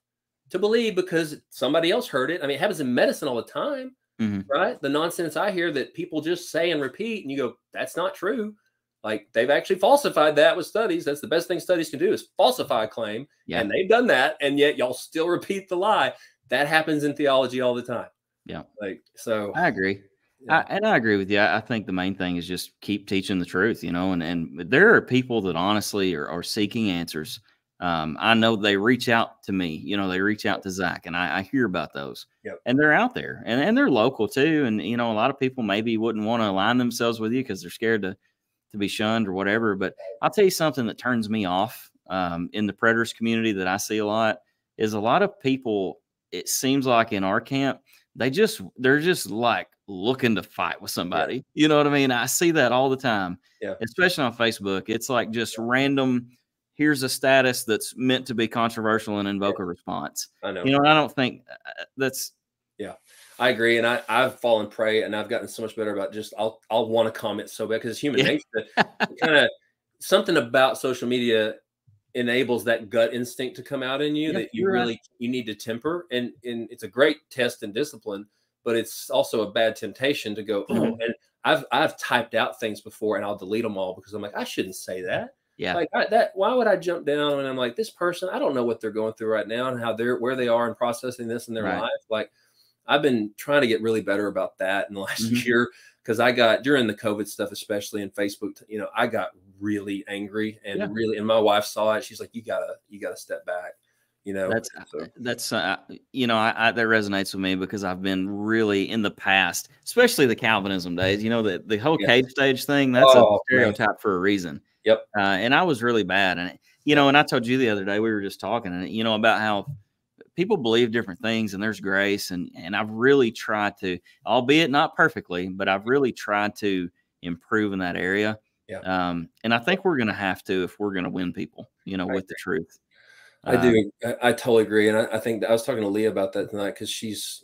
to believe because somebody else heard it. I mean, it happens in medicine all the time, Hmm. right? The nonsense I hear that people just say and repeat, and you go, that's not true. Like they've actually falsified that with studies. That's the best thing studies can do is falsify a claim. Yeah. And they've done that. And yet y'all still repeat the lie. That happens in theology all the time. Yeah. Like, so I agree. yeah. I agree with you. I think the main thing is just keep teaching the truth, and there are people that honestly are seeking answers. I know they reach out to me, they reach out to Zach, and I hear about those, Yep. and they're out there, and they're local too. And, a lot of people maybe wouldn't want to align themselves with you because they're scared to be shunned or whatever. But I'll tell you something that turns me off in the predators community that I see a lot is a lot of people, it seems like in our camp, they're just like looking to fight with Yeah. somebody. You know what I mean? I see that all the time, Yeah. especially on Facebook. It's like just random. Here's a status that's meant to be controversial and invoke a response. I know. And I don't think that's. Yeah, I agree. And I've fallen prey and I've gotten so much better about just, I'll want to comment so bad because it's human Yeah. nature. Kind of something about social media enables that gut instinct to come out in you Yeah, that you you're right. really, you need to temper. And it's a great test and discipline, but it's also a bad temptation to go, oh, Mhm. and I've typed out things before and I'll delete them all because I'm like, I shouldn't say that. Yeah. Like why would I jump down when I'm like, this person, I don't know what they're going through right now and where they are in processing this in their Right. life. Like I've been trying to get really better about that in the last Mhm. year because I got during the COVID stuff, especially in Facebook, I got really angry and Yeah. and my wife saw it. She's like, you gotta step back, That's So, that's that resonates with me because I've been really in the past, especially the Calvinism days. The whole yeah. cage stage thing. That's a Oh, man. stereotype for a reason. Yep. And I was really bad, and and I told you the other day we were just talking, and about how people believe different things, and there's grace, and I've really tried to, albeit not perfectly, but I've really tried to improve in that area. Yeah. And I think we're going to have to if we're going to win people, with the truth. I do. I totally agree. And I think that I was talking to Leah about that tonight because she's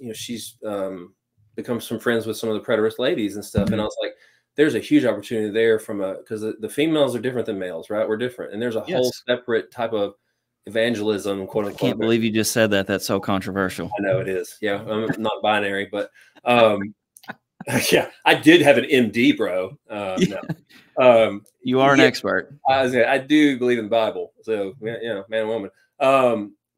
become some friends with some of the preterist ladies and stuff. And I was like, there's a huge opportunity there because the females are different than males, right? We're different. And there's a whole Yes. separate type of evangelism, quote I unquote. can't believe you just said that. That's so controversial. I know it is. Yeah. I'm not binary, but yeah, I did have an MD, bro. No. You are an expert. I do believe in the Bible. So, man and woman.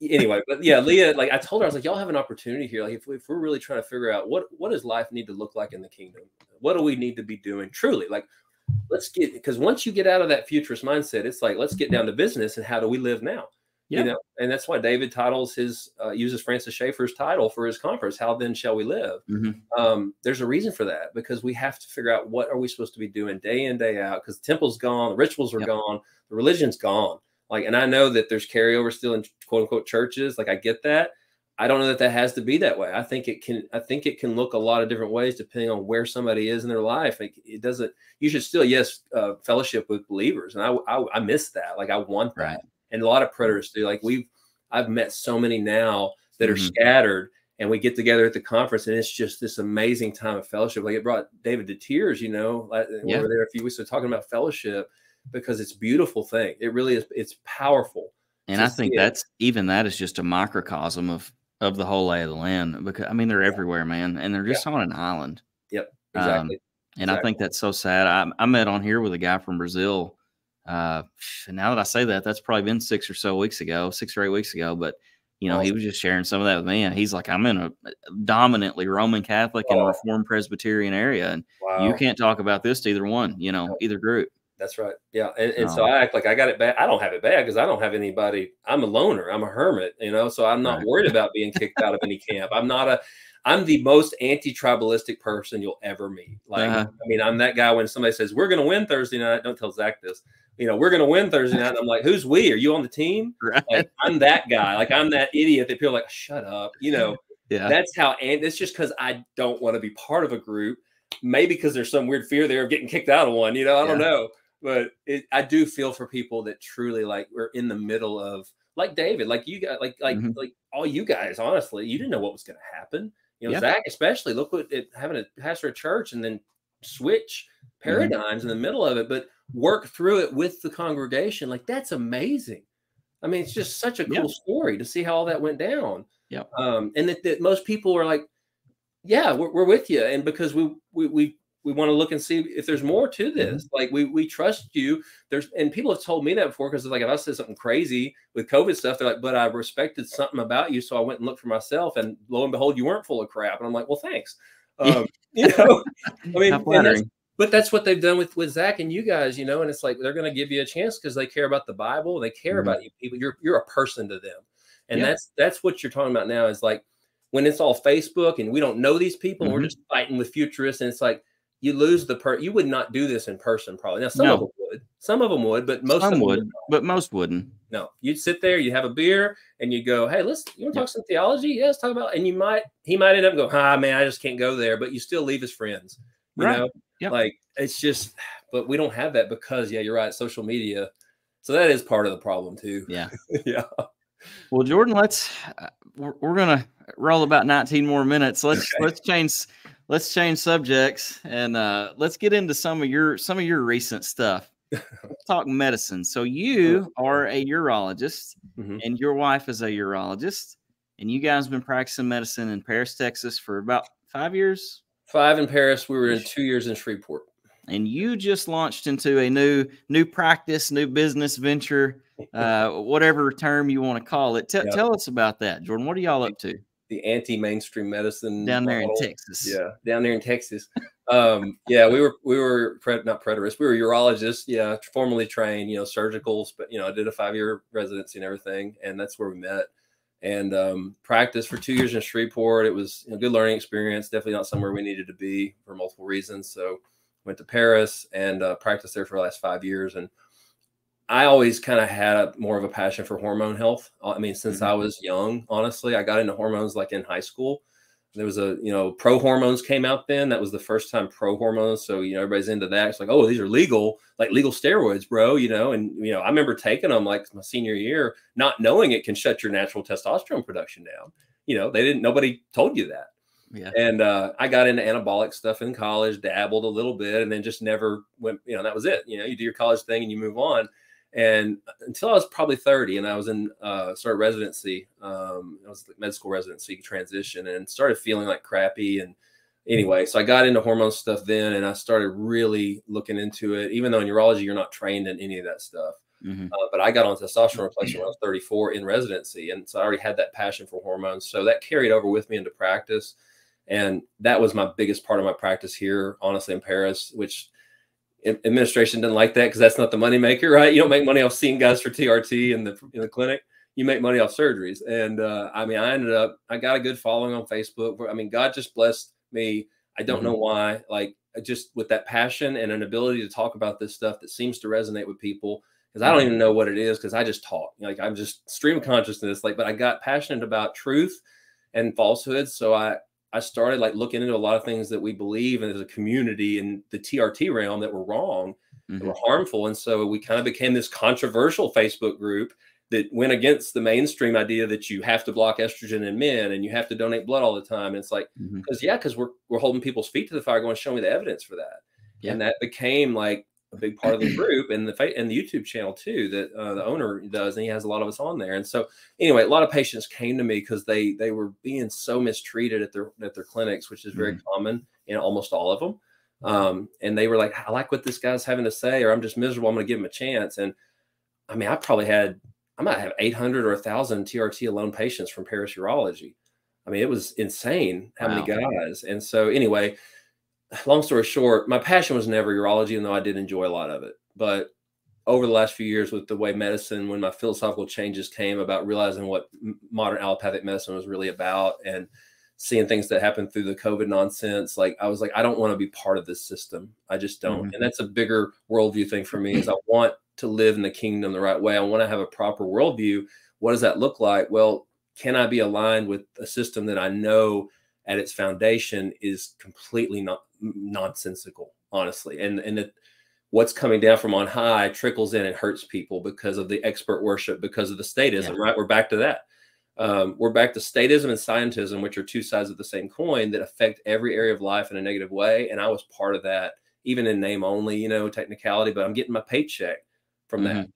Anyway, but yeah, Leah, like I told her, I was like, y'all have an opportunity here. Like, if we're really trying to figure out what does life need to look like in the kingdom? What do we need to be doing truly? Like, because once you get out of that futurist mindset, it's like, let's get down to business and how do we live now? Yeah. And that's why David uses Francis Schaeffer's title for his conference, How Then Shall We Live? Mm-hmm. There's a reason for that because we have to figure out what are we supposed to be doing day in, day out, because the temple's gone, the rituals are gone, the religion's gone. Like, and I know that there's carryover still in quote unquote churches. Like I get that. I don't know that has to be that way. I think it can look a lot of different ways depending on where somebody is in their life. Like it doesn't, you should still, fellowship with believers. And I miss that. Like I want that. Right. And a lot of predators do. Like I've met so many now that are scattered and we get together at the conference and it's just this amazing time of fellowship. Like it brought David to tears, we were there a few weeks ago talking about fellowship because it's a beautiful thing. It really is. It's powerful. And I think that is just a microcosm of the whole lay of the land because they're everywhere, man. And they're just on an island. Yep. Exactly. And I think that's so sad. I met on here with a guy from Brazil. Now that I say that, that's probably been 6 or 8 weeks ago, but You know, he Awesome. was just sharing some of that with me, and he's like, "I'm in a dominantly Roman Catholic and Oh, Reformed Presbyterian area, and you wow. can't talk about this to either one, you know, either group." That's right. Yeah. And so So, I act like I got it bad. I don't have it bad because I don't have anybody. I'm a loner. I'm a hermit, you know, so I'm not right. worried about being kicked out of any camp. I'm the most anti-tribalistic person you'll ever meet. Like, Uh-huh. I mean, I'm that guy when somebody says, we're going to win Thursday night. Don't tell Zach this, you know, we're going to win Thursday night. And I'm like, who's we? Are you on the team? Like, Right. I'm that guy. Like, I'm that idiot that people are like, shut up. You know, Yeah. that's how, and it's just because I don't want to be part of a group. Maybe because there's some weird fear there of getting kicked out of one, you know, I don't Yeah. know. But I do feel for people that truly like we're in the middle of like David, like you guys, Mhm. like all you guys. Honestly, you didn't know what was going to happen. You know, Yeah. Zach, especially. Look what having a pastor at church and then switch Mhm. paradigms in the middle of it, but work through it with the congregation. Like that's amazing. I mean, it's just such a Yeah. cool story to see how all that went down. Yep. And that most people are like, yeah, we're with you, and because we want to look and see if there's more to Mhm. this. Like we trust you. There's and people have told me that before because like if I said something crazy with COVID stuff, they're like, but I respected something about you, so I went and looked for myself, and lo and behold, you weren't full of crap. And I'm like, well, thanks. Yeah. You know, I How mean, and flattering. that's what they've done with Zach and you guys, you know, and it's like they're going to give you a chance because they care about the Bible, they care Mhm. about you people. You're a person to them, and Yeah. that's what you're talking about now. Is like when it's all Facebook and we don't know these people and we're Mhm. just fighting with futurists, and it's like you lose you would not do this in person probably. Now No. some of them would, but most of Some them would would, but most wouldn't. no. You'd sit there, you have a beer, and you go, "Hey, you want to Yep. talk some theology? Yeah, let's talk about." And he might end up going, "Ah, man, I just can't go there," but you still leave as friends, you Right. know. Yep. Like it's just, but we don't have that because, yeah, you're right, social media. So that is part of the problem too. Yeah. Yeah. Well, Jordan, we're gonna roll about 19 more minutes. Let's change subjects and let's get into some of your recent stuff. Let's talk medicine. So you are a urologist Mhm. and your wife is a urologist, and you guys have been practicing medicine in Paris, Texas for about 5 years. 5 in Paris. We were in 2 years in Shreveport. And you just launched into a new practice, new business venture, whatever term you want to call it. Yeah. Tell us about that, Jordan. What are y'all up to The anti-mainstream medicine down there in model. Texas? Yeah, down there in Texas. Yeah, we were not preterists. We were urologists. Yeah, formally trained. You know, surgicals. But you know, I did a 5-year residency and everything, and that's where we met. And practiced for 2 years in Shreveport. It was a good learning experience. Definitely not somewhere we needed to be for multiple reasons. So went to Paris and practiced there for the last 5 years. And I always kind of had more of a passion for hormone health. I mean, since Mhm. I was young, honestly, I got into hormones like in high school. There was pro hormones came out then. That was the first time pro hormones. So, you know, everybody's into that. It's like, oh, these are legal, like legal steroids, bro, you know? And, you know, I remember taking them like my senior year, not knowing it can shut your natural testosterone production down. You know, nobody told you that. Yeah. And I got into anabolic stuff in college, dabbled a little bit, and then just never went, you know, that was it. You know, you do your college thing and you move on. And until I was probably 30 and I was in started residency, I was like med school residency transition and started feeling like crappy. And anyway, so I got into hormone stuff then and I started really looking into it, even though in urology, you're not trained in any of that stuff. Mhm. But I got on testosterone replacement when I was 34 in residency. And so I already had that passion for hormones. So that carried over with me into practice. And that was my biggest part of my practice here, honestly, in Paris, which administration didn't like that because that's not the money maker, right? You don't make money off seeing guys for TRT in the clinic. You make money off surgeries. And I mean, I got a good following on Facebook. I mean, God just blessed me. I don't know Mhm. why, like just with that passion and an ability to talk about this stuff that seems to resonate with people. Because I don't Mhm. even know what it is because I just talk. Like I'm just stream of consciousness. Like, but I got passionate about truth and falsehood. So I started like looking into a lot of things that we believe in as a community in the TRT realm that were wrong, that were Mhm. harmful. And so we kind of became this controversial Facebook group that went against the mainstream idea that you have to block estrogen in men and you have to donate blood all the time. And it's like, Mhm. because we're holding people's feet to the fire, going, show me the evidence for that. Yeah. And that became like a big part of the group and the YouTube channel too that the owner does, and he has a lot of us on there. And so anyway, a lot of patients came to me because they were being so mistreated at their clinics, which is very Mhm. common in almost all of them. And they were like, I like what this guy's having to say, or I'm just miserable. I'm going to give him a chance. And I mean, I probably had I might have 800 or 1,000 TRT alone patients from Paris Urology. I mean, it was insane how many guys. And so anyway, long story short, my passion was never urology, even though I did enjoy a lot of it. But over the last few years with the way medicine, when my philosophical changes came about realizing what modern allopathic medicine was really about and seeing things that happened through the COVID nonsense, like I was like, I don't want to be part of this system. I just don't. And that's a bigger worldview thing for me is I want to live in the kingdom the right way. I want to have a proper worldview. What does that look like? Well, can I be aligned with a system that I know at its foundation is completely nonsensical, honestly, and that what's coming down from on high trickles in and hurts people because of the expert worship, because of the statism, right? We're back to that. We're back to statism and scientism, which are two sides of the same coin that affect every area of life in a negative way. And I was part of that, even in name only, you know, technicality, but I'm getting my paycheck from that.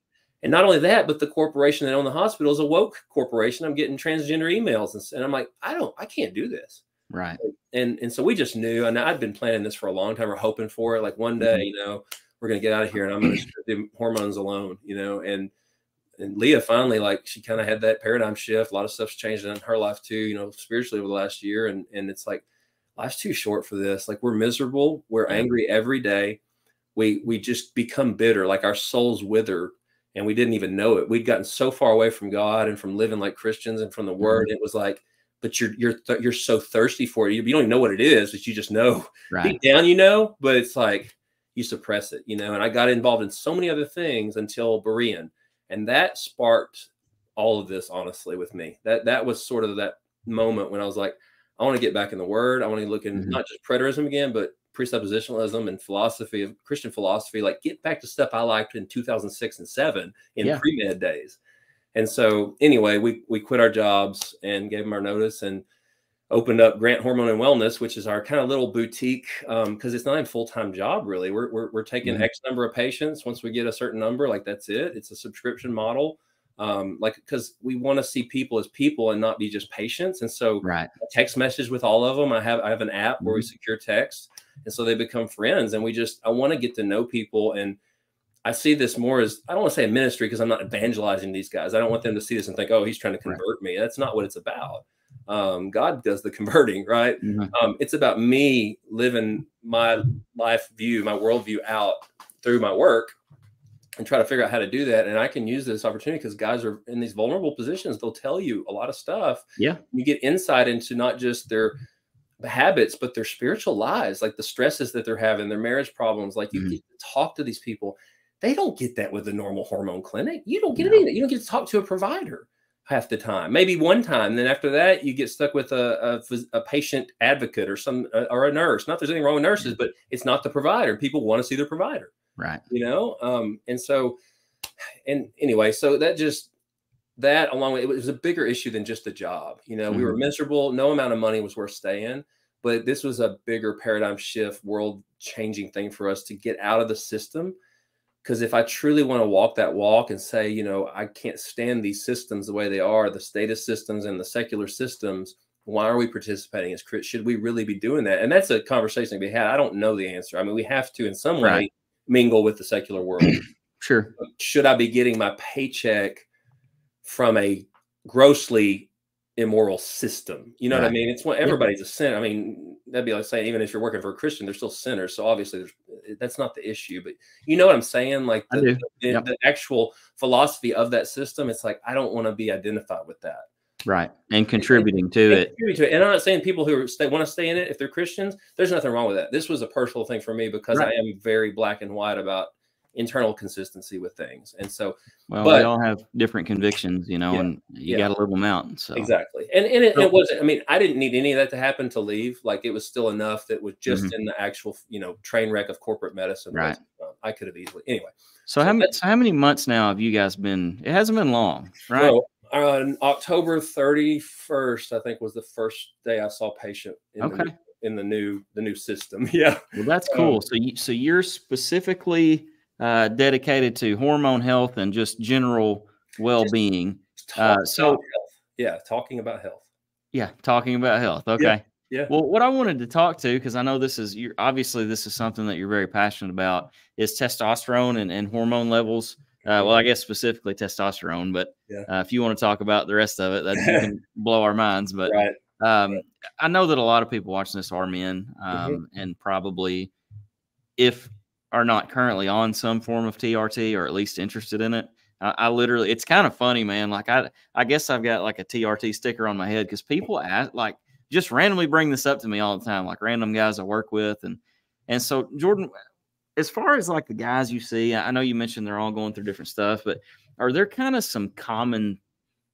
And not only that, but the corporation that owned the hospital is a woke corporation. I'm getting transgender emails and I'm like, I can't do this. Right. And so we just knew, and I'd been planning this for a long time or hoping for it. Like one day, you know, we're going to get out of here and I'm going to do hormones alone, you know, and Leah finally, like, she kind of had that paradigm shift. A lot of stuff's changed in her life too, you know, spiritually over the last year. And it's like, life's too short for this. Like, we're miserable. We're angry every day. We just become bitter, like our souls wither. And we didn't even know it. We'd gotten so far away from God and from living like Christians and from the word. It was like, but you're so thirsty for it. You don't even know what it is, but you just know deep down, you know, but it's like you suppress it, you know. And I got involved in so many other things until Berean. And that sparked all of this, honestly, with me. That was sort of that moment when I was like, I want to get back in the word. I want to look in not just preterism again, but presuppositionalism and philosophy of Christian philosophy, like get back to stuff I liked in 2006 and 2007 in pre-med days. And so anyway, we quit our jobs and gave them our notice and opened up Grant Hormone and Wellness, which is our kind of little boutique, because it's not a full-time job, really. We're taking X number of patients. Once we get a certain number, like that's it. It's a subscription model. Like, because we want to see people as people and not be just patients. And so a text message with all of them. I have an app where we secure text. And so they become friends. And I want to get to know people. And I see this more as, I don't want to say a ministry because I'm not evangelizing these guys. I don't want them to see this and think, oh, he's trying to convert me. That's not what it's about. God does the converting, right? It's about me living my life view, my worldview out through my work and try to figure out how to do that. And I can use this opportunity because guys are in these vulnerable positions. They'll tell you a lot of stuff. You get insight into not just their habits, but their spiritual lives, like the stresses that they're having, their marriage problems. Like you get to talk to these people. They don't get that with a normal hormone clinic. You don't get it either. You don't get to talk to a provider half the time, maybe one time. Then after that, you get stuck with a patient advocate or a nurse. Not that there's anything wrong with nurses, but it's not the provider. People want to see their provider, you know? And so, and anyway, so that along with it was a bigger issue than just the job. You know, we were miserable. No amount of money was worth staying, but this was a bigger paradigm shift, world changing thing for us to get out of the system. Because if I truly want to walk that walk and say, you know, I can't stand these systems the way they are, the status systems and the secular systems, why are we participating as Christians? Should we really be doing that? And that's a conversation to be had. I don't know the answer. I mean, we have to in some way mingle with the secular world. Should I be getting my paycheck from a grossly immoral system? You know what I mean? It's what everybody's a sinner. I mean, that'd be like saying, even if you're working for a Christian, they're still sinners. So obviously that's not the issue, but you know what I'm saying? Like the actual philosophy of that system, it's like, I don't want to be identified with that. And contributing to it. And I'm not saying people who want to stay in it, if they're Christians, there's nothing wrong with that. This was a personal thing for me because I am very black and white about internal consistency with things. And so, well, we all have different convictions, you know, and you got to live them out. So exactly. And it wasn't, I mean, I didn't need any of that to happen to leave. Like it was still enough that was just in the actual, you know, train wreck of corporate medicine. I could have easily, anyway. So how many months now have you guys been, it hasn't been long, right? So, on October 31st, I think was the first day I saw a patient in the new system. Well, that's cool. So you're specifically dedicated to hormone health and just general well-being. Talking about health. Talking about health. Okay. Well, what I wanted to talk to, because I know this is something that you're very passionate about, is testosterone and hormone levels. Well, I guess specifically testosterone, but Yeah. if you want to talk about the rest of it, that you can blow our minds. But Right. I know that a lot of people watching this are men, and probably if are not currently on some form of TRT or at least interested in it. I literally, it's kind of funny, man. Like I guess I've got like a TRT sticker on my head because people ask, like, just randomly bring this up to me all the time, like random guys I work with, and so Jordan, as far as like the guys you see, I know you mentioned they're all going through different stuff, but are there kind of some common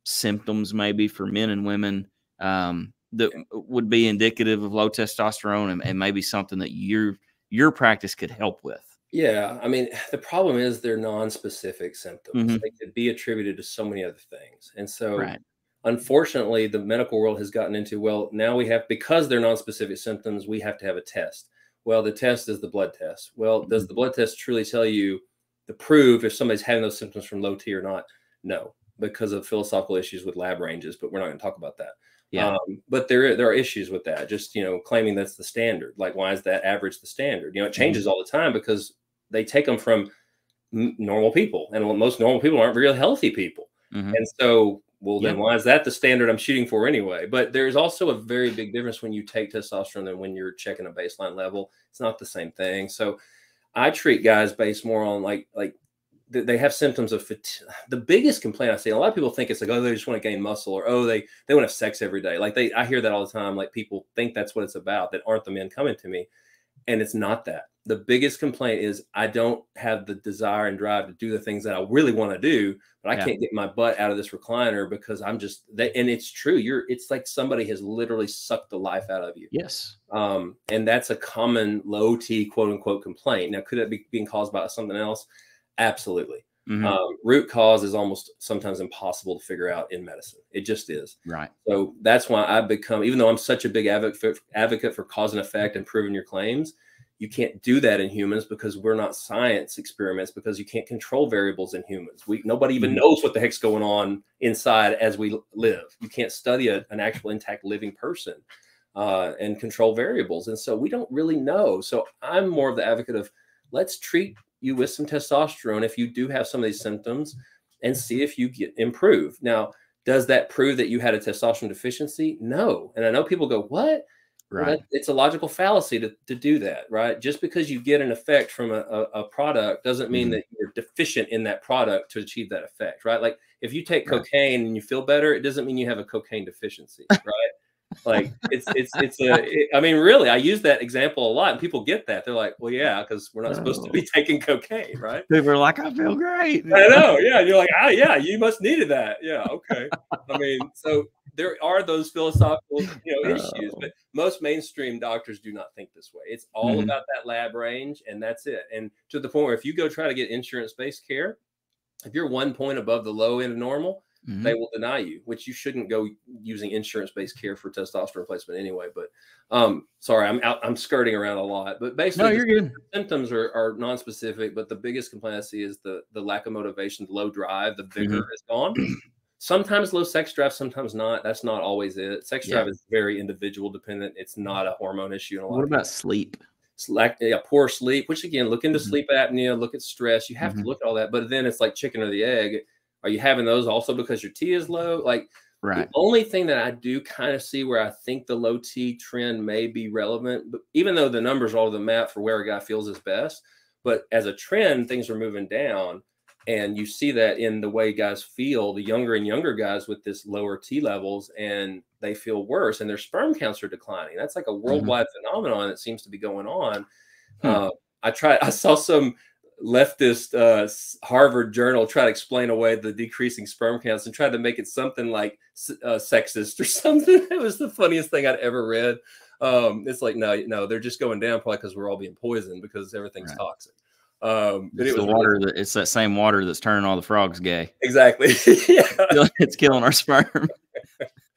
symptoms maybe for men and women that would be indicative of low testosterone and maybe something that your practice could help with? Yeah, I mean, the problem is they're non-specific symptoms. Mm-hmm. They could be attributed to so many other things. And so, Right. unfortunately, the medical world has gotten into, well, now we have, because they're non-specific symptoms, we have to have a test. Well, the test is the blood test. Well, does the blood test truly tell you to prove if somebody's having those symptoms from low T or not? No, because of philosophical issues with lab ranges, but we're not going to talk about that. Yeah. But there are issues with that. Just, claiming that's the standard. Like, why is that average the standard? It changes all the time because they take them from normal people, and most normal people aren't real healthy people. And so, well, then why is that the standard I'm shooting for anyway? But there's also a very big difference when you take testosterone and when you're checking a baseline level. It's not the same thing. So I treat guys based more on like they have symptoms of fatigue. The biggest complaint I see, a lot of people think it's like, oh, they just want to gain muscle, or oh, they want to have sex every day. Like I hear that all the time. Like people think that's what it's about, that aren't the men coming to me. And it's not that. The biggest complaint is I don't have the desire and drive to do the things that I really want to do, but I can't get my butt out of this recliner because I'm just that. And it's true. It's like somebody has literally sucked the life out of you. Yes. And that's a common low T quote unquote complaint. Now, could it be being caused by something else? Absolutely. Root cause is almost sometimes impossible to figure out in medicine. It just is. Right. So that's why I've become, even though I'm such a big advocate for cause and effect and proving your claims, you can't do that in humans because we're not science experiments, because you can't control variables in humans. Nobody even knows what the heck's going on inside as we live. You can't study an actual intact living person and control variables. And so we don't really know. So I'm more of the advocate of, let's treat you with some testosterone if you do have some of these symptoms and see if you get improved. Now, does that prove that you had a testosterone deficiency? No. And I know people go, what? Right. Well, it's a logical fallacy to do that, right? Just because you get an effect from a product doesn't mean that you're deficient in that product to achieve that effect, right? Like if you take cocaine and you feel better, it doesn't mean you have a cocaine deficiency, right? Like I mean, really, I use that example a lot, and people get that. They're like, well, yeah, because we're not supposed to be taking cocaine, right? People are like, I feel great. I know. Yeah. You're like, oh, yeah, you must needed that. Yeah. Okay. I mean, so there are those philosophical, issues, but most mainstream doctors do not think this way. It's all about that lab range, and that's it. And to the point where if you go try to get insurance-based care, if you're 1 point above the low end of normal, they will deny you, which you shouldn't go using insurance-based care for testosterone replacement anyway. But sorry, I'm skirting around a lot. But basically, you're good. Symptoms are non-specific, but the biggest complaint I see is the lack of motivation, the low drive, the vigor is gone. Sometimes low sex drive, sometimes not. That's not always it. Sex drive is very individual dependent. It's not a hormone issue. What about sleep? Poor sleep, which again, look into sleep apnea, look at stress. You have to look at all that. But then it's like chicken or the egg. Are you having those also because your T is low? Like the only thing that I do kind of see where I think the low T trend may be relevant, but even though the numbers are all the map for where a guy feels his best, but as a trend, things are moving down. And you see that in the way guys feel, the younger and younger guys with this lower T levels, and they feel worse and their sperm counts are declining. That's like a worldwide phenomenon that seems to be going on. I saw some leftist Harvard journal try to explain away the decreasing sperm counts and tried to make it something like sexist or something. It was the funniest thing I'd ever read. It's like, no, they're just going down probably because we're all being poisoned because everything's toxic. But it's the water it's that same water that's turning all the frogs gay. Exactly. It's killing our sperm.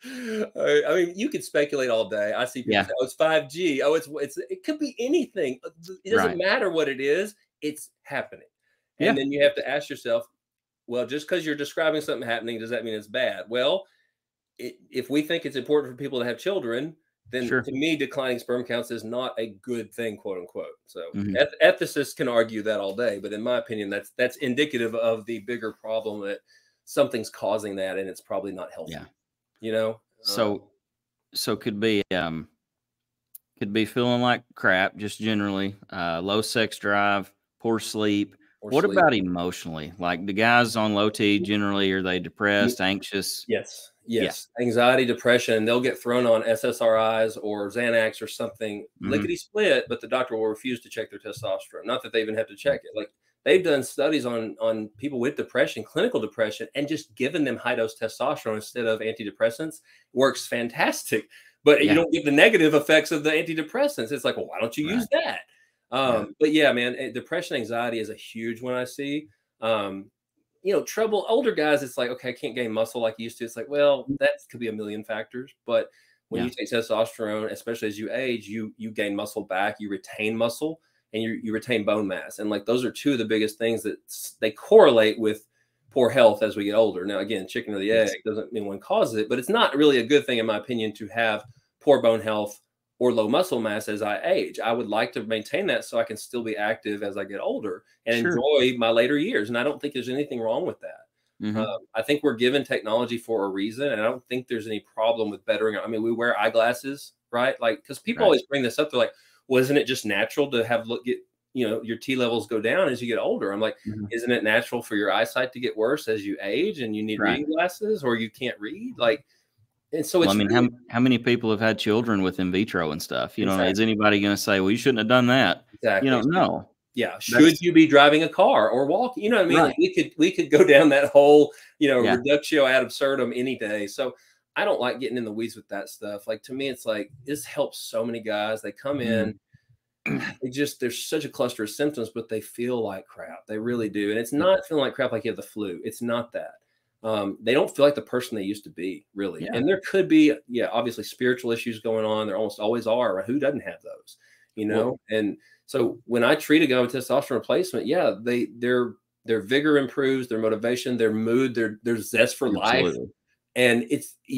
I mean, you could speculate all day. I see people say, oh, it's 5G. Oh, it could be anything. It doesn't matter what it is. It's happening. And then you have to ask yourself, well, just because you're describing something happening, does that mean it's bad? Well, if we think it's important for people to have children, then Sure. to me, declining sperm counts is not a good thing, quote unquote. So Hmm. ethicists can argue that all day, but in my opinion, that's indicative of the bigger problem that something's causing that, and it's probably not Yeah. healthy. You know, So so could be feeling like crap, just generally, low sex drive, poor sleep. or What sleep. about emotionally? Like the guys on low T generally, are they depressed, anxious? Yes, Yeah. yes. Anxiety, depression, they'll get thrown on SSRIs or Xanax or something Hmm. lickety split, but the doctor will refuse to check their testosterone. Not that they even have to check it. Like they've done studies on people with depression, clinical depression, and just given them high dose testosterone instead of antidepressants works fantastic. But you Yeah. don't get the negative effects of the antidepressants. It's like, well, why don't you use Right. that? Yeah. But yeah, man, depression, anxiety is a huge one I see. Um, trouble, older guys, it's like, okay, I can't gain muscle like you used to. It's like, well, that could be a million factors. But when Yeah. you take testosterone, especially as you age, you gain muscle back, you retain muscle, and you retain bone mass. And like those are two of the biggest things that they correlate with poor health as we get older. Now, again, chicken or the egg Yes. doesn't mean one causes it, but it's not really a good thing, in my opinion, to have poor bone health or low muscle mass as I age. I would like to maintain that so I can still be active as I get older and Sure. enjoy my later years. And I don't think there's anything wrong with that. Hmm. I think we're given technology for a reason, and I don't think there's any problem with bettering. I mean, we wear eyeglasses, right? Like, because people Right. always bring this up. They're like, "Well, isn't it just natural to have get your T levels go down as you get older?" I'm like, Hmm. "Isn't it natural for your eyesight to get worse as you age and you need Right. reading glasses or you can't read?" Like, and so Well, I it's mean, really how many people have had children with in vitro and stuff? You know, is exactly anybody going to say, "Well, you shouldn't have done that"? exactly. No. Yeah, should That's you be driving a car or walking? You know what I mean? right. Like we could go down that whole, Yeah. reductio ad absurdum any day. So I don't like getting in the weeds with that stuff. Like to me, it's like this helps so many guys. They come in, Mhm. there's such a cluster of symptoms, but they feel like crap. They really do. And it's Yep. not feeling like crap like you have the flu. It's not that. They don't feel like the person they used to be, really. Yeah. And there could be, yeah, obviously spiritual issues going on. There almost always are. Right? Who doesn't have those? Well, And so when I treat a guy with testosterone replacement, yeah, their vigor improves, their motivation, their mood, their zest for life. absolutely. And it's I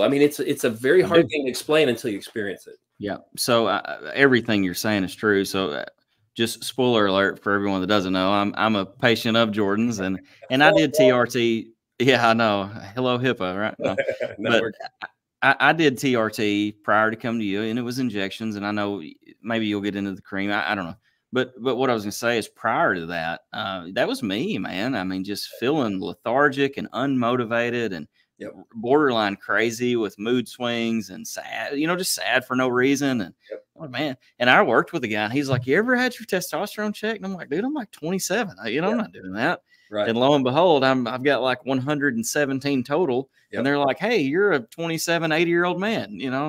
mean, it's a very I hard do. thing to explain until you experience it. Yeah. So everything you're saying is true. So just spoiler alert for everyone that doesn't know, I'm a patient of Jordan's, and I did TRT. Yeah, I know. Hello, HIPAA, right? No, No, but I did TRT prior to coming to you, and it was injections. And I know maybe you'll get into the cream. I don't know. But what I was going to say is prior to that, that was me, man. I mean, just feeling lethargic and unmotivated and yep, borderline crazy with mood swings and sad, just sad for no reason. And yep, oh man, and I worked with a guy, and he's like, "You ever had your testosterone checked?" And I'm like, "Dude, I'm like 27. yeah, I'm not doing that." right, And lo and behold, I've got like 117 total, and yep. they're like, "Hey, you're a 27, 80-year-old man." It's yeah,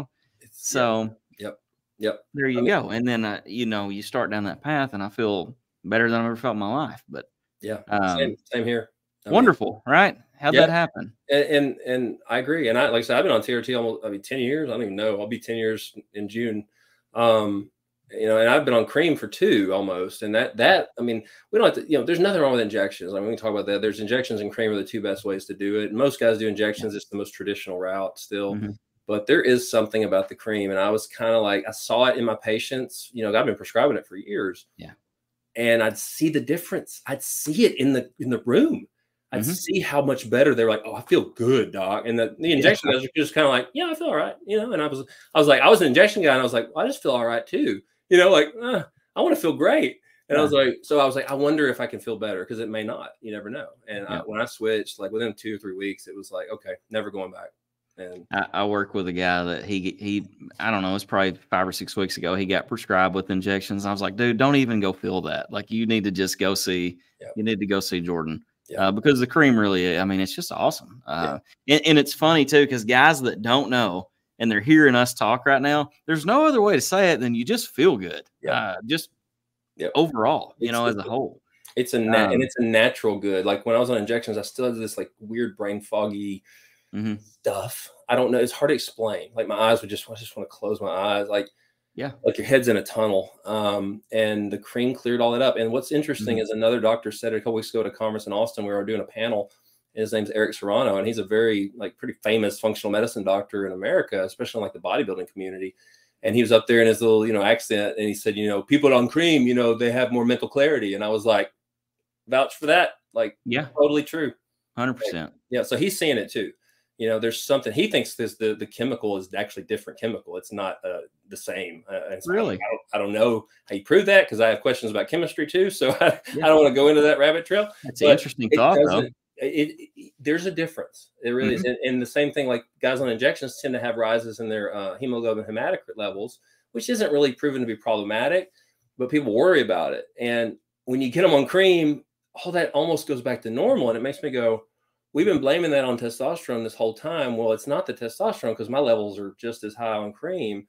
So yep, yep. there I you mean, go. And then you start down that path, and I feel better than I've ever felt in my life. But yeah, um, same here. I mean, wonderful, right? How'd yeah, that happen? and I agree. And I like I said, I've been on TRT almost 10 years. I don't even know. I'll be 10 years in June. Um, and I've been on cream for 2 almost. And that I mean, we don't have to, there's nothing wrong with injections. I mean, we can talk about that. There's injections and cream are the 2 best ways to do it. Most guys do Yeah. injections. It's the most traditional route still. Hmm. But there is something about the cream. And I was kind of like, I saw it in my patients. I've been prescribing it for years. Yeah. And I'd see the difference. I'd see it in the room. I'd Hmm. see how much better they're like, "Oh, I feel good, doc." And the Yeah. injection guys are just kind of like, "Yeah, I feel all right," And I was like, I was an injection guy, and I was like, well, "I just feel all right too," like I want to feel great. And Yeah. I was like, I wonder if I can feel better because it may not. You never know. And Yeah. when I switched, like within 2 or 3 weeks, it was like, okay, never going back. And I work with a guy that he I don't know, it's probably 5 or 6 weeks ago. He got prescribed with injections. I was like, dude, don't even go feel that. Like you need to just go see. yeah, You need to go see Jordan yeah, because the cream really. I mean, it's just awesome. yeah, And it's funny too because guys that don't know and they're hearing us talk right now. There's no other way to say it than you just feel good. yeah, Just yeah. overall, It's as a whole. and Um, it's a natural good. Like when I was on injections, I still had this like weird brain foggy mhm. stuff. I don't know. It's hard to explain. Like my eyes would I just want to close my eyes. Yeah. Like your head's in a tunnel. And the cream cleared all that up. And what's interesting Mhm. is another doctor said it a couple weeks ago at a conference in Austin where we were doing a panel, His name's Eric Serrano, and he's a very pretty famous functional medicine doctor in America, especially in like the bodybuilding community. And he was up there in his little, accent, and he said, people on cream, they have more mental clarity. And I was like, vouch for that. Like, yeah, totally true. 100%. Yeah. So he's seeing it too. There's something he thinks the chemical is actually different chemical. It's not the same. And so Really? I don't know how you prove that, because I have questions about chemistry too. So I don't want to go into that rabbit trail. That's an interesting thought, though. There's a difference. It really is. And the same thing, like guys on injections tend to have rises in their hemoglobin hematocrit levels, which isn't really proven to be problematic, but people worry about it. And when you get them on cream, all that almost goes back to normal. And it makes me go, we've been blaming that on testosterone this whole time. Well, it's not the testosterone, because my levels are just as high on cream.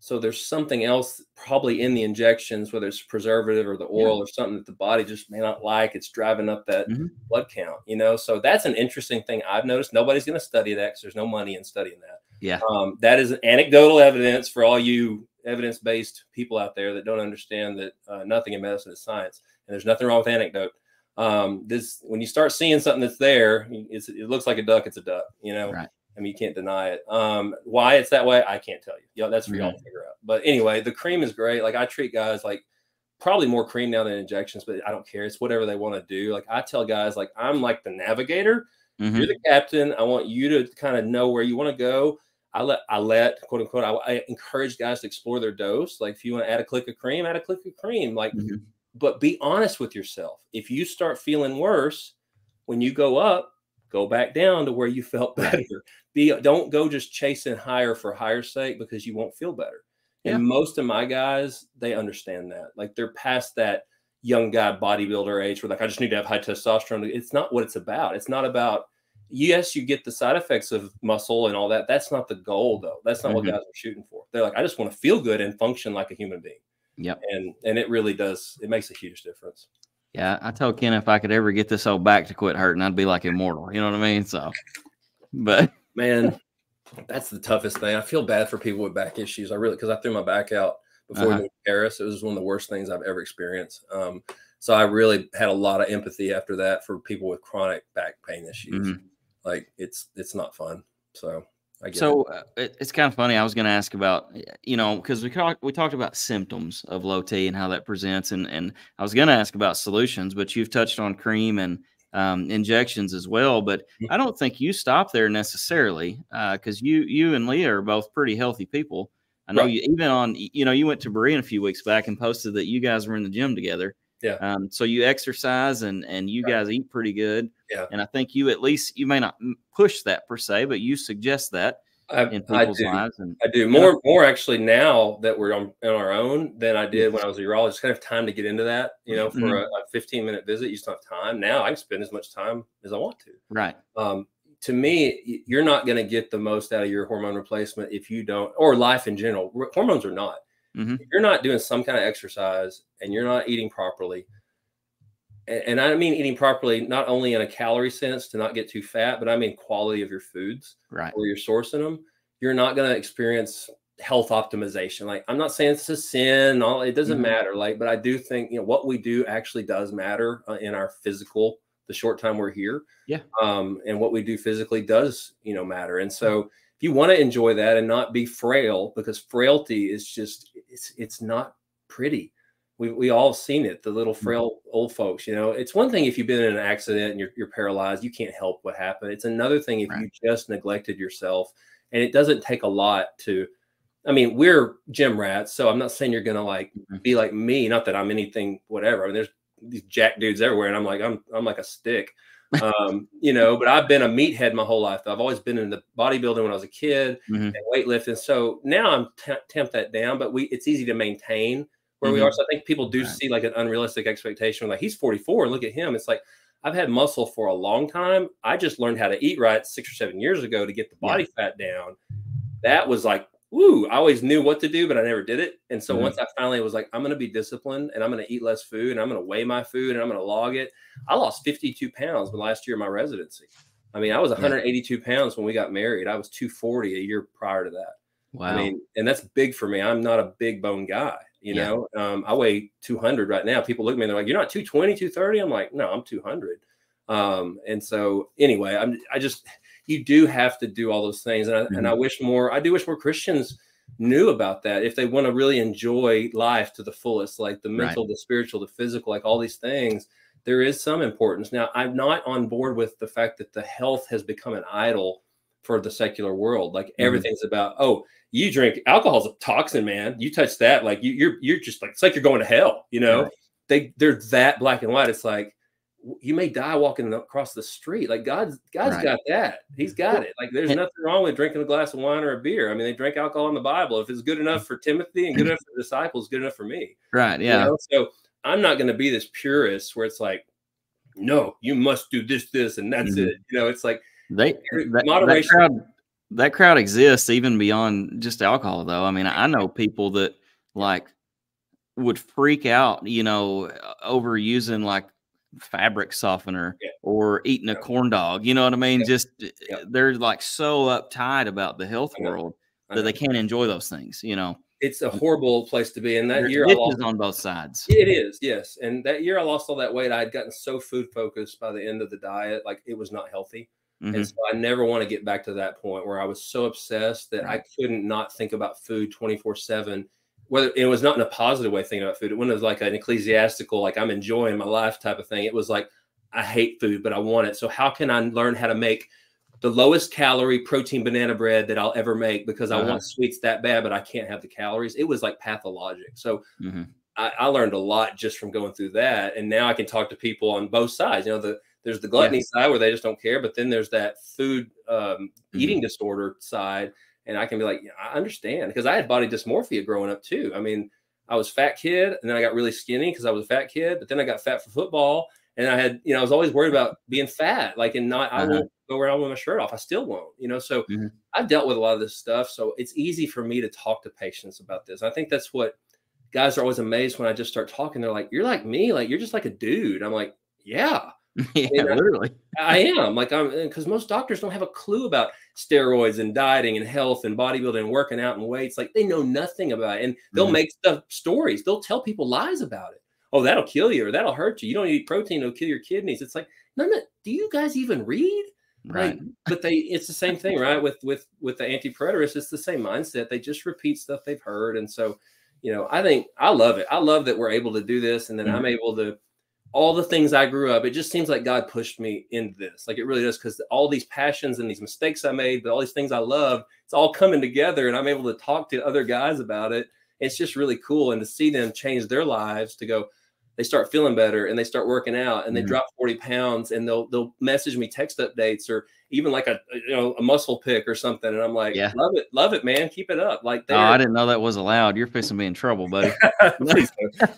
So there's something else probably in the injections, whether it's preservative or the oil or something that the body just may not like. It's driving up that blood count, So that's an interesting thing I've noticed. Nobody's going to study that because there's no money in studying that. Yeah. That is anecdotal evidence for all you evidence-based people out there that don't understand that nothing in medicine is science. And there's nothing wrong with anecdote. When you start seeing something that's there, it looks like a duck, it's a duck, Right. I mean, you can't deny it. Why it's that way, I can't tell you. That's for y'all to figure out. But anyway, the cream is great. Like, I treat guys like probably more cream now than injections, but I don't care. It's whatever they want to do. Like, I tell guys, like, I'm like the navigator. You're the captain. I want you to kind of know where you want to go. I let quote unquote, I encourage guys to explore their dose. Like, if you want to add a click of cream, add a click of cream. Like, but be honest with yourself. If you start feeling worse, when you go up, go back down to where you felt better. Don't go just chasing higher for higher sake, because you won't feel better. And most of my guys, they understand that. Like, they're past that young guy bodybuilder age where, like, I just need to have high testosterone. It's not what it's about. It's not about, yes, you get the side effects of muscle and all that. That's not the goal, though. That's not what guys are shooting for. They're like, I just want to feel good and function like a human being. Yep. And it really does. It makes a huge difference. Yeah. I told Ken if I could ever get this old back to quit hurting, I'd be like immortal. You know what I mean? So, but man, that's the toughest thing. I feel bad for people with back issues. Because I threw my back out before we moved to Paris. It was one of the worst things I've ever experienced. So I really had a lot of empathy after that for people with chronic back pain issues. Like, it's not fun. So I get it. It's kind of funny. I was going to ask about, because we talked about symptoms of low T and how that presents, and I was going to ask about solutions, but you've touched on cream and injections as well. But I don't think you stop there necessarily, because you and Leah are both pretty healthy people. I know you even on, you went to Berean a few weeks back and posted that you guys were in the gym together. Yeah. So you exercise and you guys eat pretty good. Yeah. And I think you may not push that per se, but you suggest that in people's lives. And I do more actually now that we're on our own than I did when I was a urologist. Kind of time to get into that, for a 15-minute visit, you still have time. Now I can spend as much time as I want to. Right. To me, you're not going to get the most out of your hormone replacement if you don't, or life in general. Hormones are not. If you're not doing some kind of exercise and you're not eating properly, and I mean eating properly, not only in a calorie sense to not get too fat, but I mean quality of your foods, right, where you're sourcing them, you're not going to experience health optimization. Like, I'm not saying it's a sin, it doesn't matter. Like, but I do think, what we do actually does matter in our physical, the short time we're here. Yeah. And what we do physically does, matter. And so if you want to enjoy that and not be frail, because frailty is just, it's not pretty. We all seen it, the little frail old folks, it's one thing if you've been in an accident and you're paralyzed, you can't help what happened. It's another thing if you just neglected yourself. And it doesn't take a lot we're gym rats. So I'm not saying you're going to be like me. Not that I'm anything, whatever. I mean, there's these jack dudes everywhere. And I'm like a stick, but I've been a meathead my whole life. I've always been in the bodybuilding when I was a kid and weightlifting. So now I'm tempt that down, but it's easy to maintain where we are. So I think people do see like an unrealistic expectation. Like, he's 44 and look at him. It's like, I've had muscle for a long time. I just learned how to eat right 6 or 7 years ago to get the body fat down. That was like, woo, I always knew what to do, but I never did it. And so once I finally was like, I'm going to be disciplined and I'm going to eat less food and I'm going to weigh my food and I'm going to log it. I lost 52 pounds the last year of my residency. I mean, I was 182 pounds when we got married. I was 240 a year prior to that. Wow. I mean, and that's big for me. I'm not a big bone guy, I weigh 200 right now. People look at me and they're like, you're not 220, 230. I'm like, no, I'm 200. And so anyway, you do have to do all those things. And I do wish more Christians knew about that. If they want to really enjoy life to the fullest, like the mental, the spiritual, the physical, like all these things, there is some importance. Now, I'm not on board with the fact that the health has become an idol for the secular world. Like everything's about, oh, you drink alcohol's a toxin, man. You touch that, like you're just like, it's like you're going to hell, you know? They're that black and white. It's like, you may die walking across the street. Like God's got that. He's got it. Like there's nothing wrong with drinking a glass of wine or a beer. I mean, they drank alcohol in the Bible. If it's good enough for Timothy and good enough for the disciples, good enough for me. Right. Yeah. You know? So I'm not going to be this purist where it's like, no, you must do this, and that's it. You know, it's like moderation. That crowd exists even beyond just alcohol, though. I mean, I know people that like would freak out, you know, over using like fabric softener or eating a corn dog. You know what I mean? Just they're like so uptight about the health world that they can't enjoy those things. You know, it's a horrible place to be. And that year, I lost on both sides. It is, yes. And that year, I lost all that weight. I had gotten so food focused by the end of the diet, like it was not healthy. And so I never want to get back to that point where I was so obsessed that I couldn't not think about food 24/7. Whether it was not in a positive way thinking about food, it was like an ecclesiastical, like I'm enjoying my life type of thing. It was like, I hate food, but I want it. So how can I learn how to make the lowest calorie protein banana bread that I'll ever make because I want sweets that bad, but I can't have the calories? It was like pathologic. So I learned a lot just from going through that. And now I can talk to people on both sides. You know, there's the gluttony side where they just don't care, but then there's that food eating disorder side. And I can be like, yeah, I understand, because I had body dysmorphia growing up too. I mean, I was a fat kid, and then I got really skinny because I was a fat kid, but then I got fat for football. And I had, you know, I was always worried about being fat, like, and not, I won't go around with my shirt off. I still won't, you know? So I've dealt with a lot of this stuff. So it's easy for me to talk to patients about this. I think that's what guys are always amazed when I just start talking. They're like, you're like me, like, you're just like a dude. I'm like, yeah. Yeah, literally. I am like, because most doctors don't have a clue about steroids and dieting and health and bodybuilding and working out and weights. Like they know nothing about it. And they'll make stories. They'll tell people lies about it. Oh, that'll kill you or that'll hurt you. You don't eat protein, it'll kill your kidneys. It's like, no, do you guys even read? Right. Like, but it's the same thing, right? With the anti-preterists, it's the same mindset. They just repeat stuff they've heard. And so, you know, I love it. I love that we're able to do this. And then I'm able to, all the things I grew up, it just seems like God pushed me into this. Like it really does, because all these passions and these mistakes I made, but all these things I love, it's all coming together, and I'm able to talk to other guys about it. It's just really cool. And to see them change their lives, to go, they start feeling better and they start working out and they drop 40 pounds, and they'll message me text updates or even like a muscle pic or something. And I'm like, love it, man. Keep it up. Like, I didn't know that was allowed. You're fixing to be in trouble, buddy.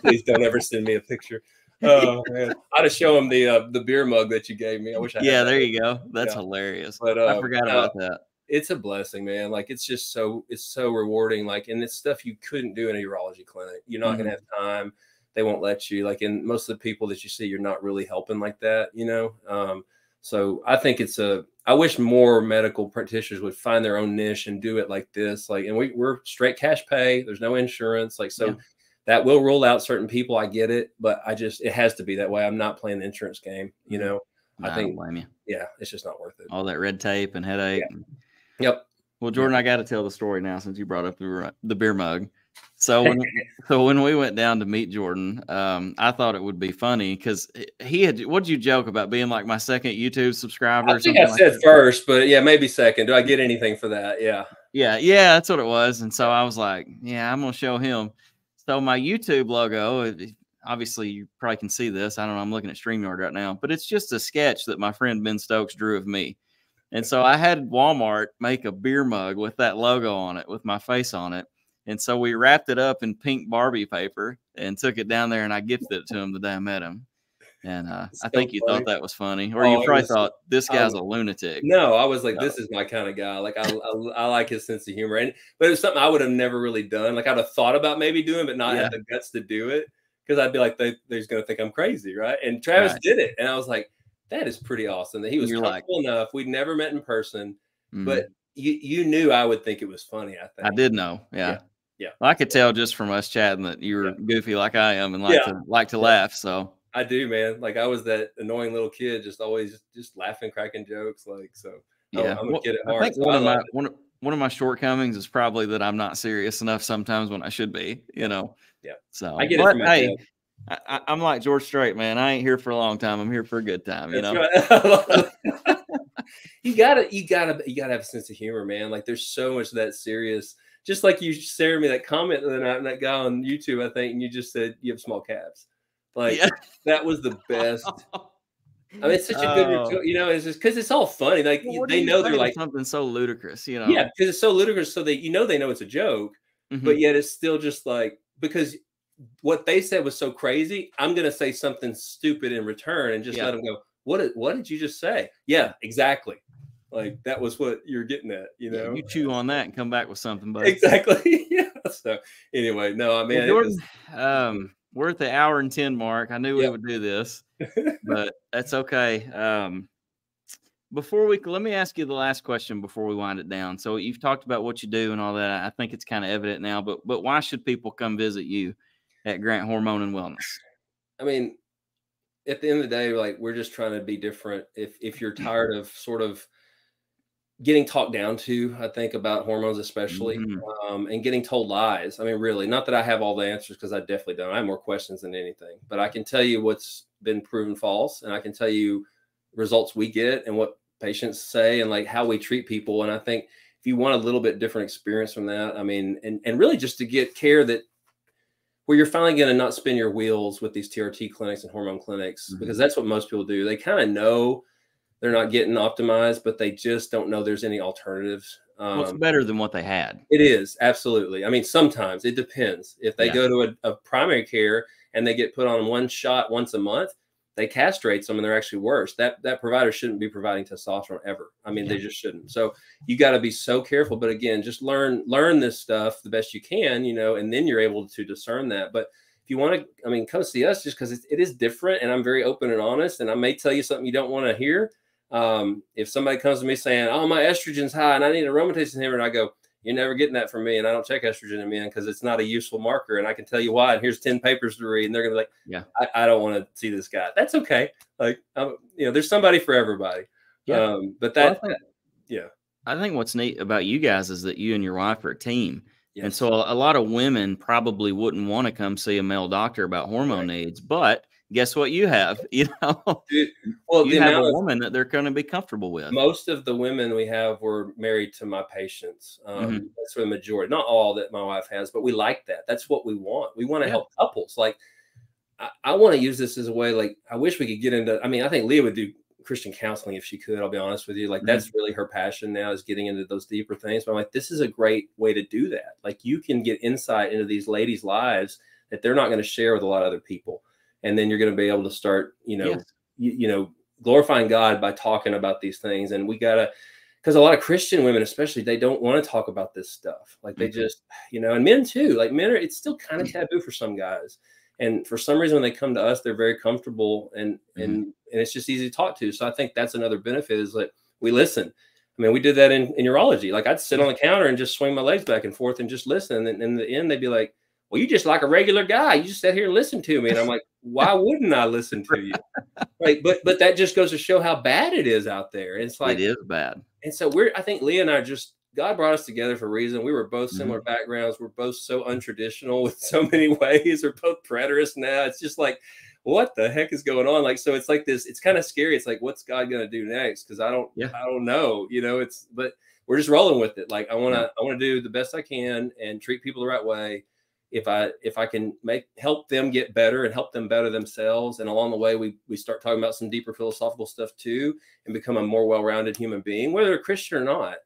please don't ever send me a picture. Oh man, I'd have shown him the beer mug that you gave me. I wish I had that. There you go. That's hilarious. But I forgot about that. It's a blessing, man. Like it's just it's so rewarding. Like, and it's stuff you couldn't do in a urology clinic. You're not gonna have time. They won't let you. Like, and most of the people that you see, you're not really helping like that, you know. So I think I wish more medical practitioners would find their own niche and do it like this. Like, and we're straight cash pay. There's no insurance. Like, so. Yeah. That will rule out certain people. I get it, but it has to be that way. I'm not playing the insurance game, you know. No, I think, blame you. Yeah, it's just not worth it. All that red tape and headache. Yeah. Yep. Well, Jordan, I got to tell the story now since you brought up the beer mug. So when we went down to meet Jordan, I thought it would be funny because he had. What'd you joke about being like my second YouTube subscriber? I think I said first, but yeah, maybe second. Do I get anything for that? Yeah. Yeah, that's what it was. And so I was like, yeah, I'm gonna show him. So my YouTube logo, obviously you probably can see this. I don't know. I'm looking at StreamYard right now, but it's just a sketch that my friend Ben Stokes drew of me. And so I had Walmart make a beer mug with that logo on it, with my face on it. And so we wrapped it up in pink Barbie paper and took it down there, and I gifted it to him the day I met him. And I think you thought that was funny, or you probably thought this guy's a lunatic. No, I was like, this is my kind of guy. Like I like his sense of humor, but it was something I would have never really done. Like I'd have thought about maybe doing, but not have the guts to do it, because I'd be like, they're going to think I'm crazy, right? And Travis did it, and I was like, that is pretty awesome that he was comfortable enough. We'd never met in person, but you knew I would think it was funny. I think I did know, yeah. Well, I could tell just from us chatting that you were goofy like I am and like to laugh. So. I do, man. Like I was that annoying little kid, just always just laughing, cracking jokes. Like so, Yeah. I'm a Well, kid at I heart, think so I love it. one of my shortcomings is probably that I'm not serious enough sometimes when I should be, Yeah, you know. yeah. I So, get it but from my dad. hey, I'm like George Strait, man. I ain't here for a long time. I'm here for a good time, you That's know. right. You gotta have a sense of humor, man. Like there's so much of that serious. Just like you shared me that comment that guy on YouTube, I think, and you just said you have small calves. Like Yeah. that was the best. I mean, it's such a good, Oh, you know, it's just because it's all funny. Like well, what do they you know they're say to like, something so ludicrous, you yeah, know? because it's so ludicrous. So they know it's a joke, but Hmm. yet it's still just like because what they said was so crazy. I'm gonna say something stupid in return and just Yeah. let them go. What did you just say? Yeah, exactly. Like that was what you're getting at, you Yeah. know? You chew on that and come back with something, bud. Exactly. Yeah. So anyway, no, I Well, mean it Jordan, was good. we're at the hour and 10 mark. I knew we Yep. would do this, but that's okay. Before we let me ask you the last question before we wind it down. So you've talked about what you do and all that. I think it's kind of evident now, but why should people come visit you at Grant Hormone and Wellness? I mean, at the end of the day, like we're just trying to be different. If you're tired of sort of getting talked down to, I think about hormones especially, Hmm. and getting told lies. I mean, really, not that I have all the answers because I definitely don't. I have more questions than anything, but I can tell you what's been proven false, and I can tell you results we get and what patients say and like how we treat people. And I think if you want a little bit different experience from that, I mean, and really just to get care that where you're finally going to not spin your wheels with these TRT clinics and hormone clinics, because Hmm. that's what most people do. They kind of know they're not getting optimized, but they just don't know there's any alternatives. Well, it's better than what they had. It is absolutely. I mean, sometimes it depends. If they Yeah. go to a primary care and they get put on one shot once a month, they castrate them and they're actually worse. That provider shouldn't be providing testosterone ever. I mean, Yeah. they just shouldn't. So you got to be so careful. But again, just learn this stuff the best you can, you know, and then you're able to discern that. But if you want to, I mean, come see us just because it is different, and I'm very open and honest, and I may tell you something you don't want to hear. If somebody comes to me saying, "Oh, my estrogen's high and I need a aromatase inhibitor," and I go, "You're never getting that from me, and I don't check estrogen in men because it's not a useful marker, and I can tell you why. And here's 10 papers to read," and they're gonna be like, Yeah. I don't want to see this guy." That's okay. Like, you know, there's somebody for everybody. Yeah. But Well, yeah, I think what's neat about you guys is that you and your wife are a team. And so yes, a lot of women probably wouldn't want to come see a male doctor about hormone right. needs, but guess what you have? You know, Dude, well, you the have a amount of woman that they're going to be comfortable with. most of the women we have were married to my patients. Hmm. That's for the majority, not all that my wife has, but we like that. That's what we want. We want to Yeah. help couples. Like, I want to use this as a way, like, I wish we could get into, I mean, I think Leah would do Christian counseling if she could, I'll be honest with you. Like, Hmm. that's really her passion now is getting into those deeper things. But I'm like, this is a great way to do that. Like, you can get insight into these ladies' lives that they're not going to share with a lot of other people. And then you're going to be able to start, Yes. you know, glorifying God by talking about these things. And we got to, because a lot of Christian women, especially, they don't want to talk about this stuff. Like they Hmm. just, and men too. Like men are, it's still kind of taboo for some guys. And for some reason, when they come to us, they're very comfortable and Hmm. it's just easy to talk to. So I think that's another benefit is that we listen. I mean, we did that in urology. Like I'd sit Yeah. on the counter and just swing my legs back and forth and just listen. And in the end, they'd be like, "Well, you just like a regular guy. You just sat here and listen to me." And I'm like, "Why wouldn't I listen to you?" Right. But that just goes to show how bad it is out there. And it's It like, is bad. and so I think Leah and I just, God brought us together for a reason. We were both Hmm. similar backgrounds. We're both so untraditional with so many ways. We're both preterists now. It's just like, what the heck is going on? Like, so it's like this, it's kind of scary. It's like, what's God going to do next? Cause Yeah. I don't know, but we're just rolling with it. Like Yeah. I want to do the best I can and treat people the right way. If I can help them get better and help them better themselves. And along the way, we start talking about some deeper philosophical stuff too, and become a more well-rounded human being, whether a Christian or not.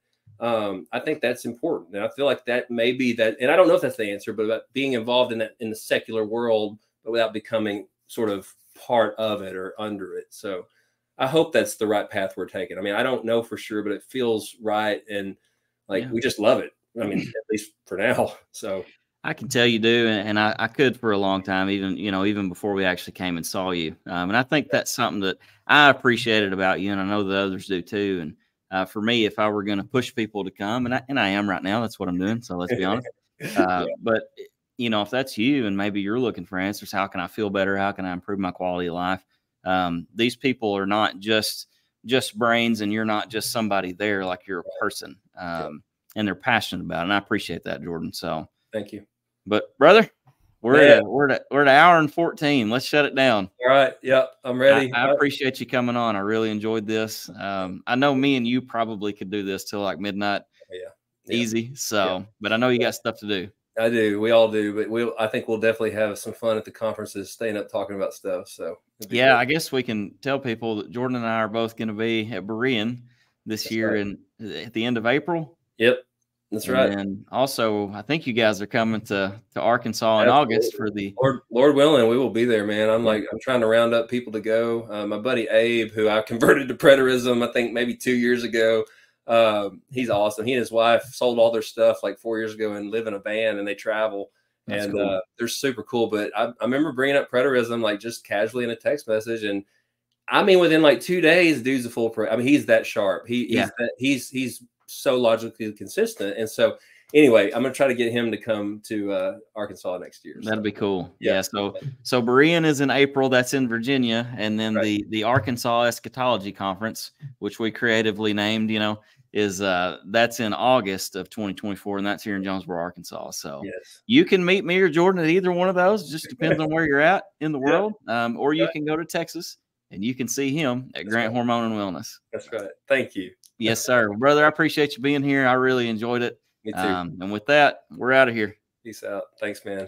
I think that's important. And I feel like that may be that, and I don't know if that's the answer, but about being involved in that, in the secular world, but without becoming sort of part of it or under it. So I hope that's the right path we're taking. I mean, I don't know for sure, but it feels right. And like, Yeah. we just love it. I mean, at least for now. So I can tell you do, and I could for a long time, even even before we actually came and saw you. And I think that's something that I appreciated about you, and I know the others do too. And for me, if I were going to push people to come, and I am right now, that's what I'm doing. So let's be honest. yeah, But you know, if that's you and maybe you're looking for answers, how can I feel better? How can I improve my quality of life? These people are not just brains, and you're not just somebody there. Like, you're a person, and they're passionate about it. And I appreciate that, Jordan. So thank you. But brother, we're at an hour and 14. Let's shut it down. All right. Yeah, I'm ready. I appreciate you coming on. I really enjoyed this. I know me and you probably could do this till like midnight. Easy. So, but I know you got stuff to do. I do. We all do. But I think we'll definitely have some fun at the conferences, staying up talking about stuff. So yeah, great. I guess we can tell people that Jordan and I are both going to be at Berean this year at the end of April. Yep. That's right. And also, I think you guys are coming to Arkansas in August for the Lord willing, we will be there, man. I'm trying to round up people to go. My buddy Abe, who I converted to preterism, I think maybe 2 years ago. He's awesome. He and his wife sold all their stuff like 4 years ago and live in a van, and they travel. That's cool. They're super cool. But I remember bringing up preterism like just casually in a text message, and I mean within like 2 days, dude's a full pro. I mean, he's that sharp. He's so logically consistent. And so anyway, I'm gonna try to get him to come to Arkansas next year. That'd be cool. Yeah. So Berean is in April. That's in Virginia, and then the Arkansas Eschatology Conference, which we creatively named, you know, is that's in August of 2024, and that's here in Jonesboro, Arkansas. So you can meet me or Jordan at either one of those. It just depends on where you're at in the world. Or you can go to Texas and you can see him at Grant Hormone and Wellness. That's right. Thank you. Yes, sir. Well, brother, I appreciate you being here. I really enjoyed it. Me too. And with that, we're out of here. Peace out. Thanks, man.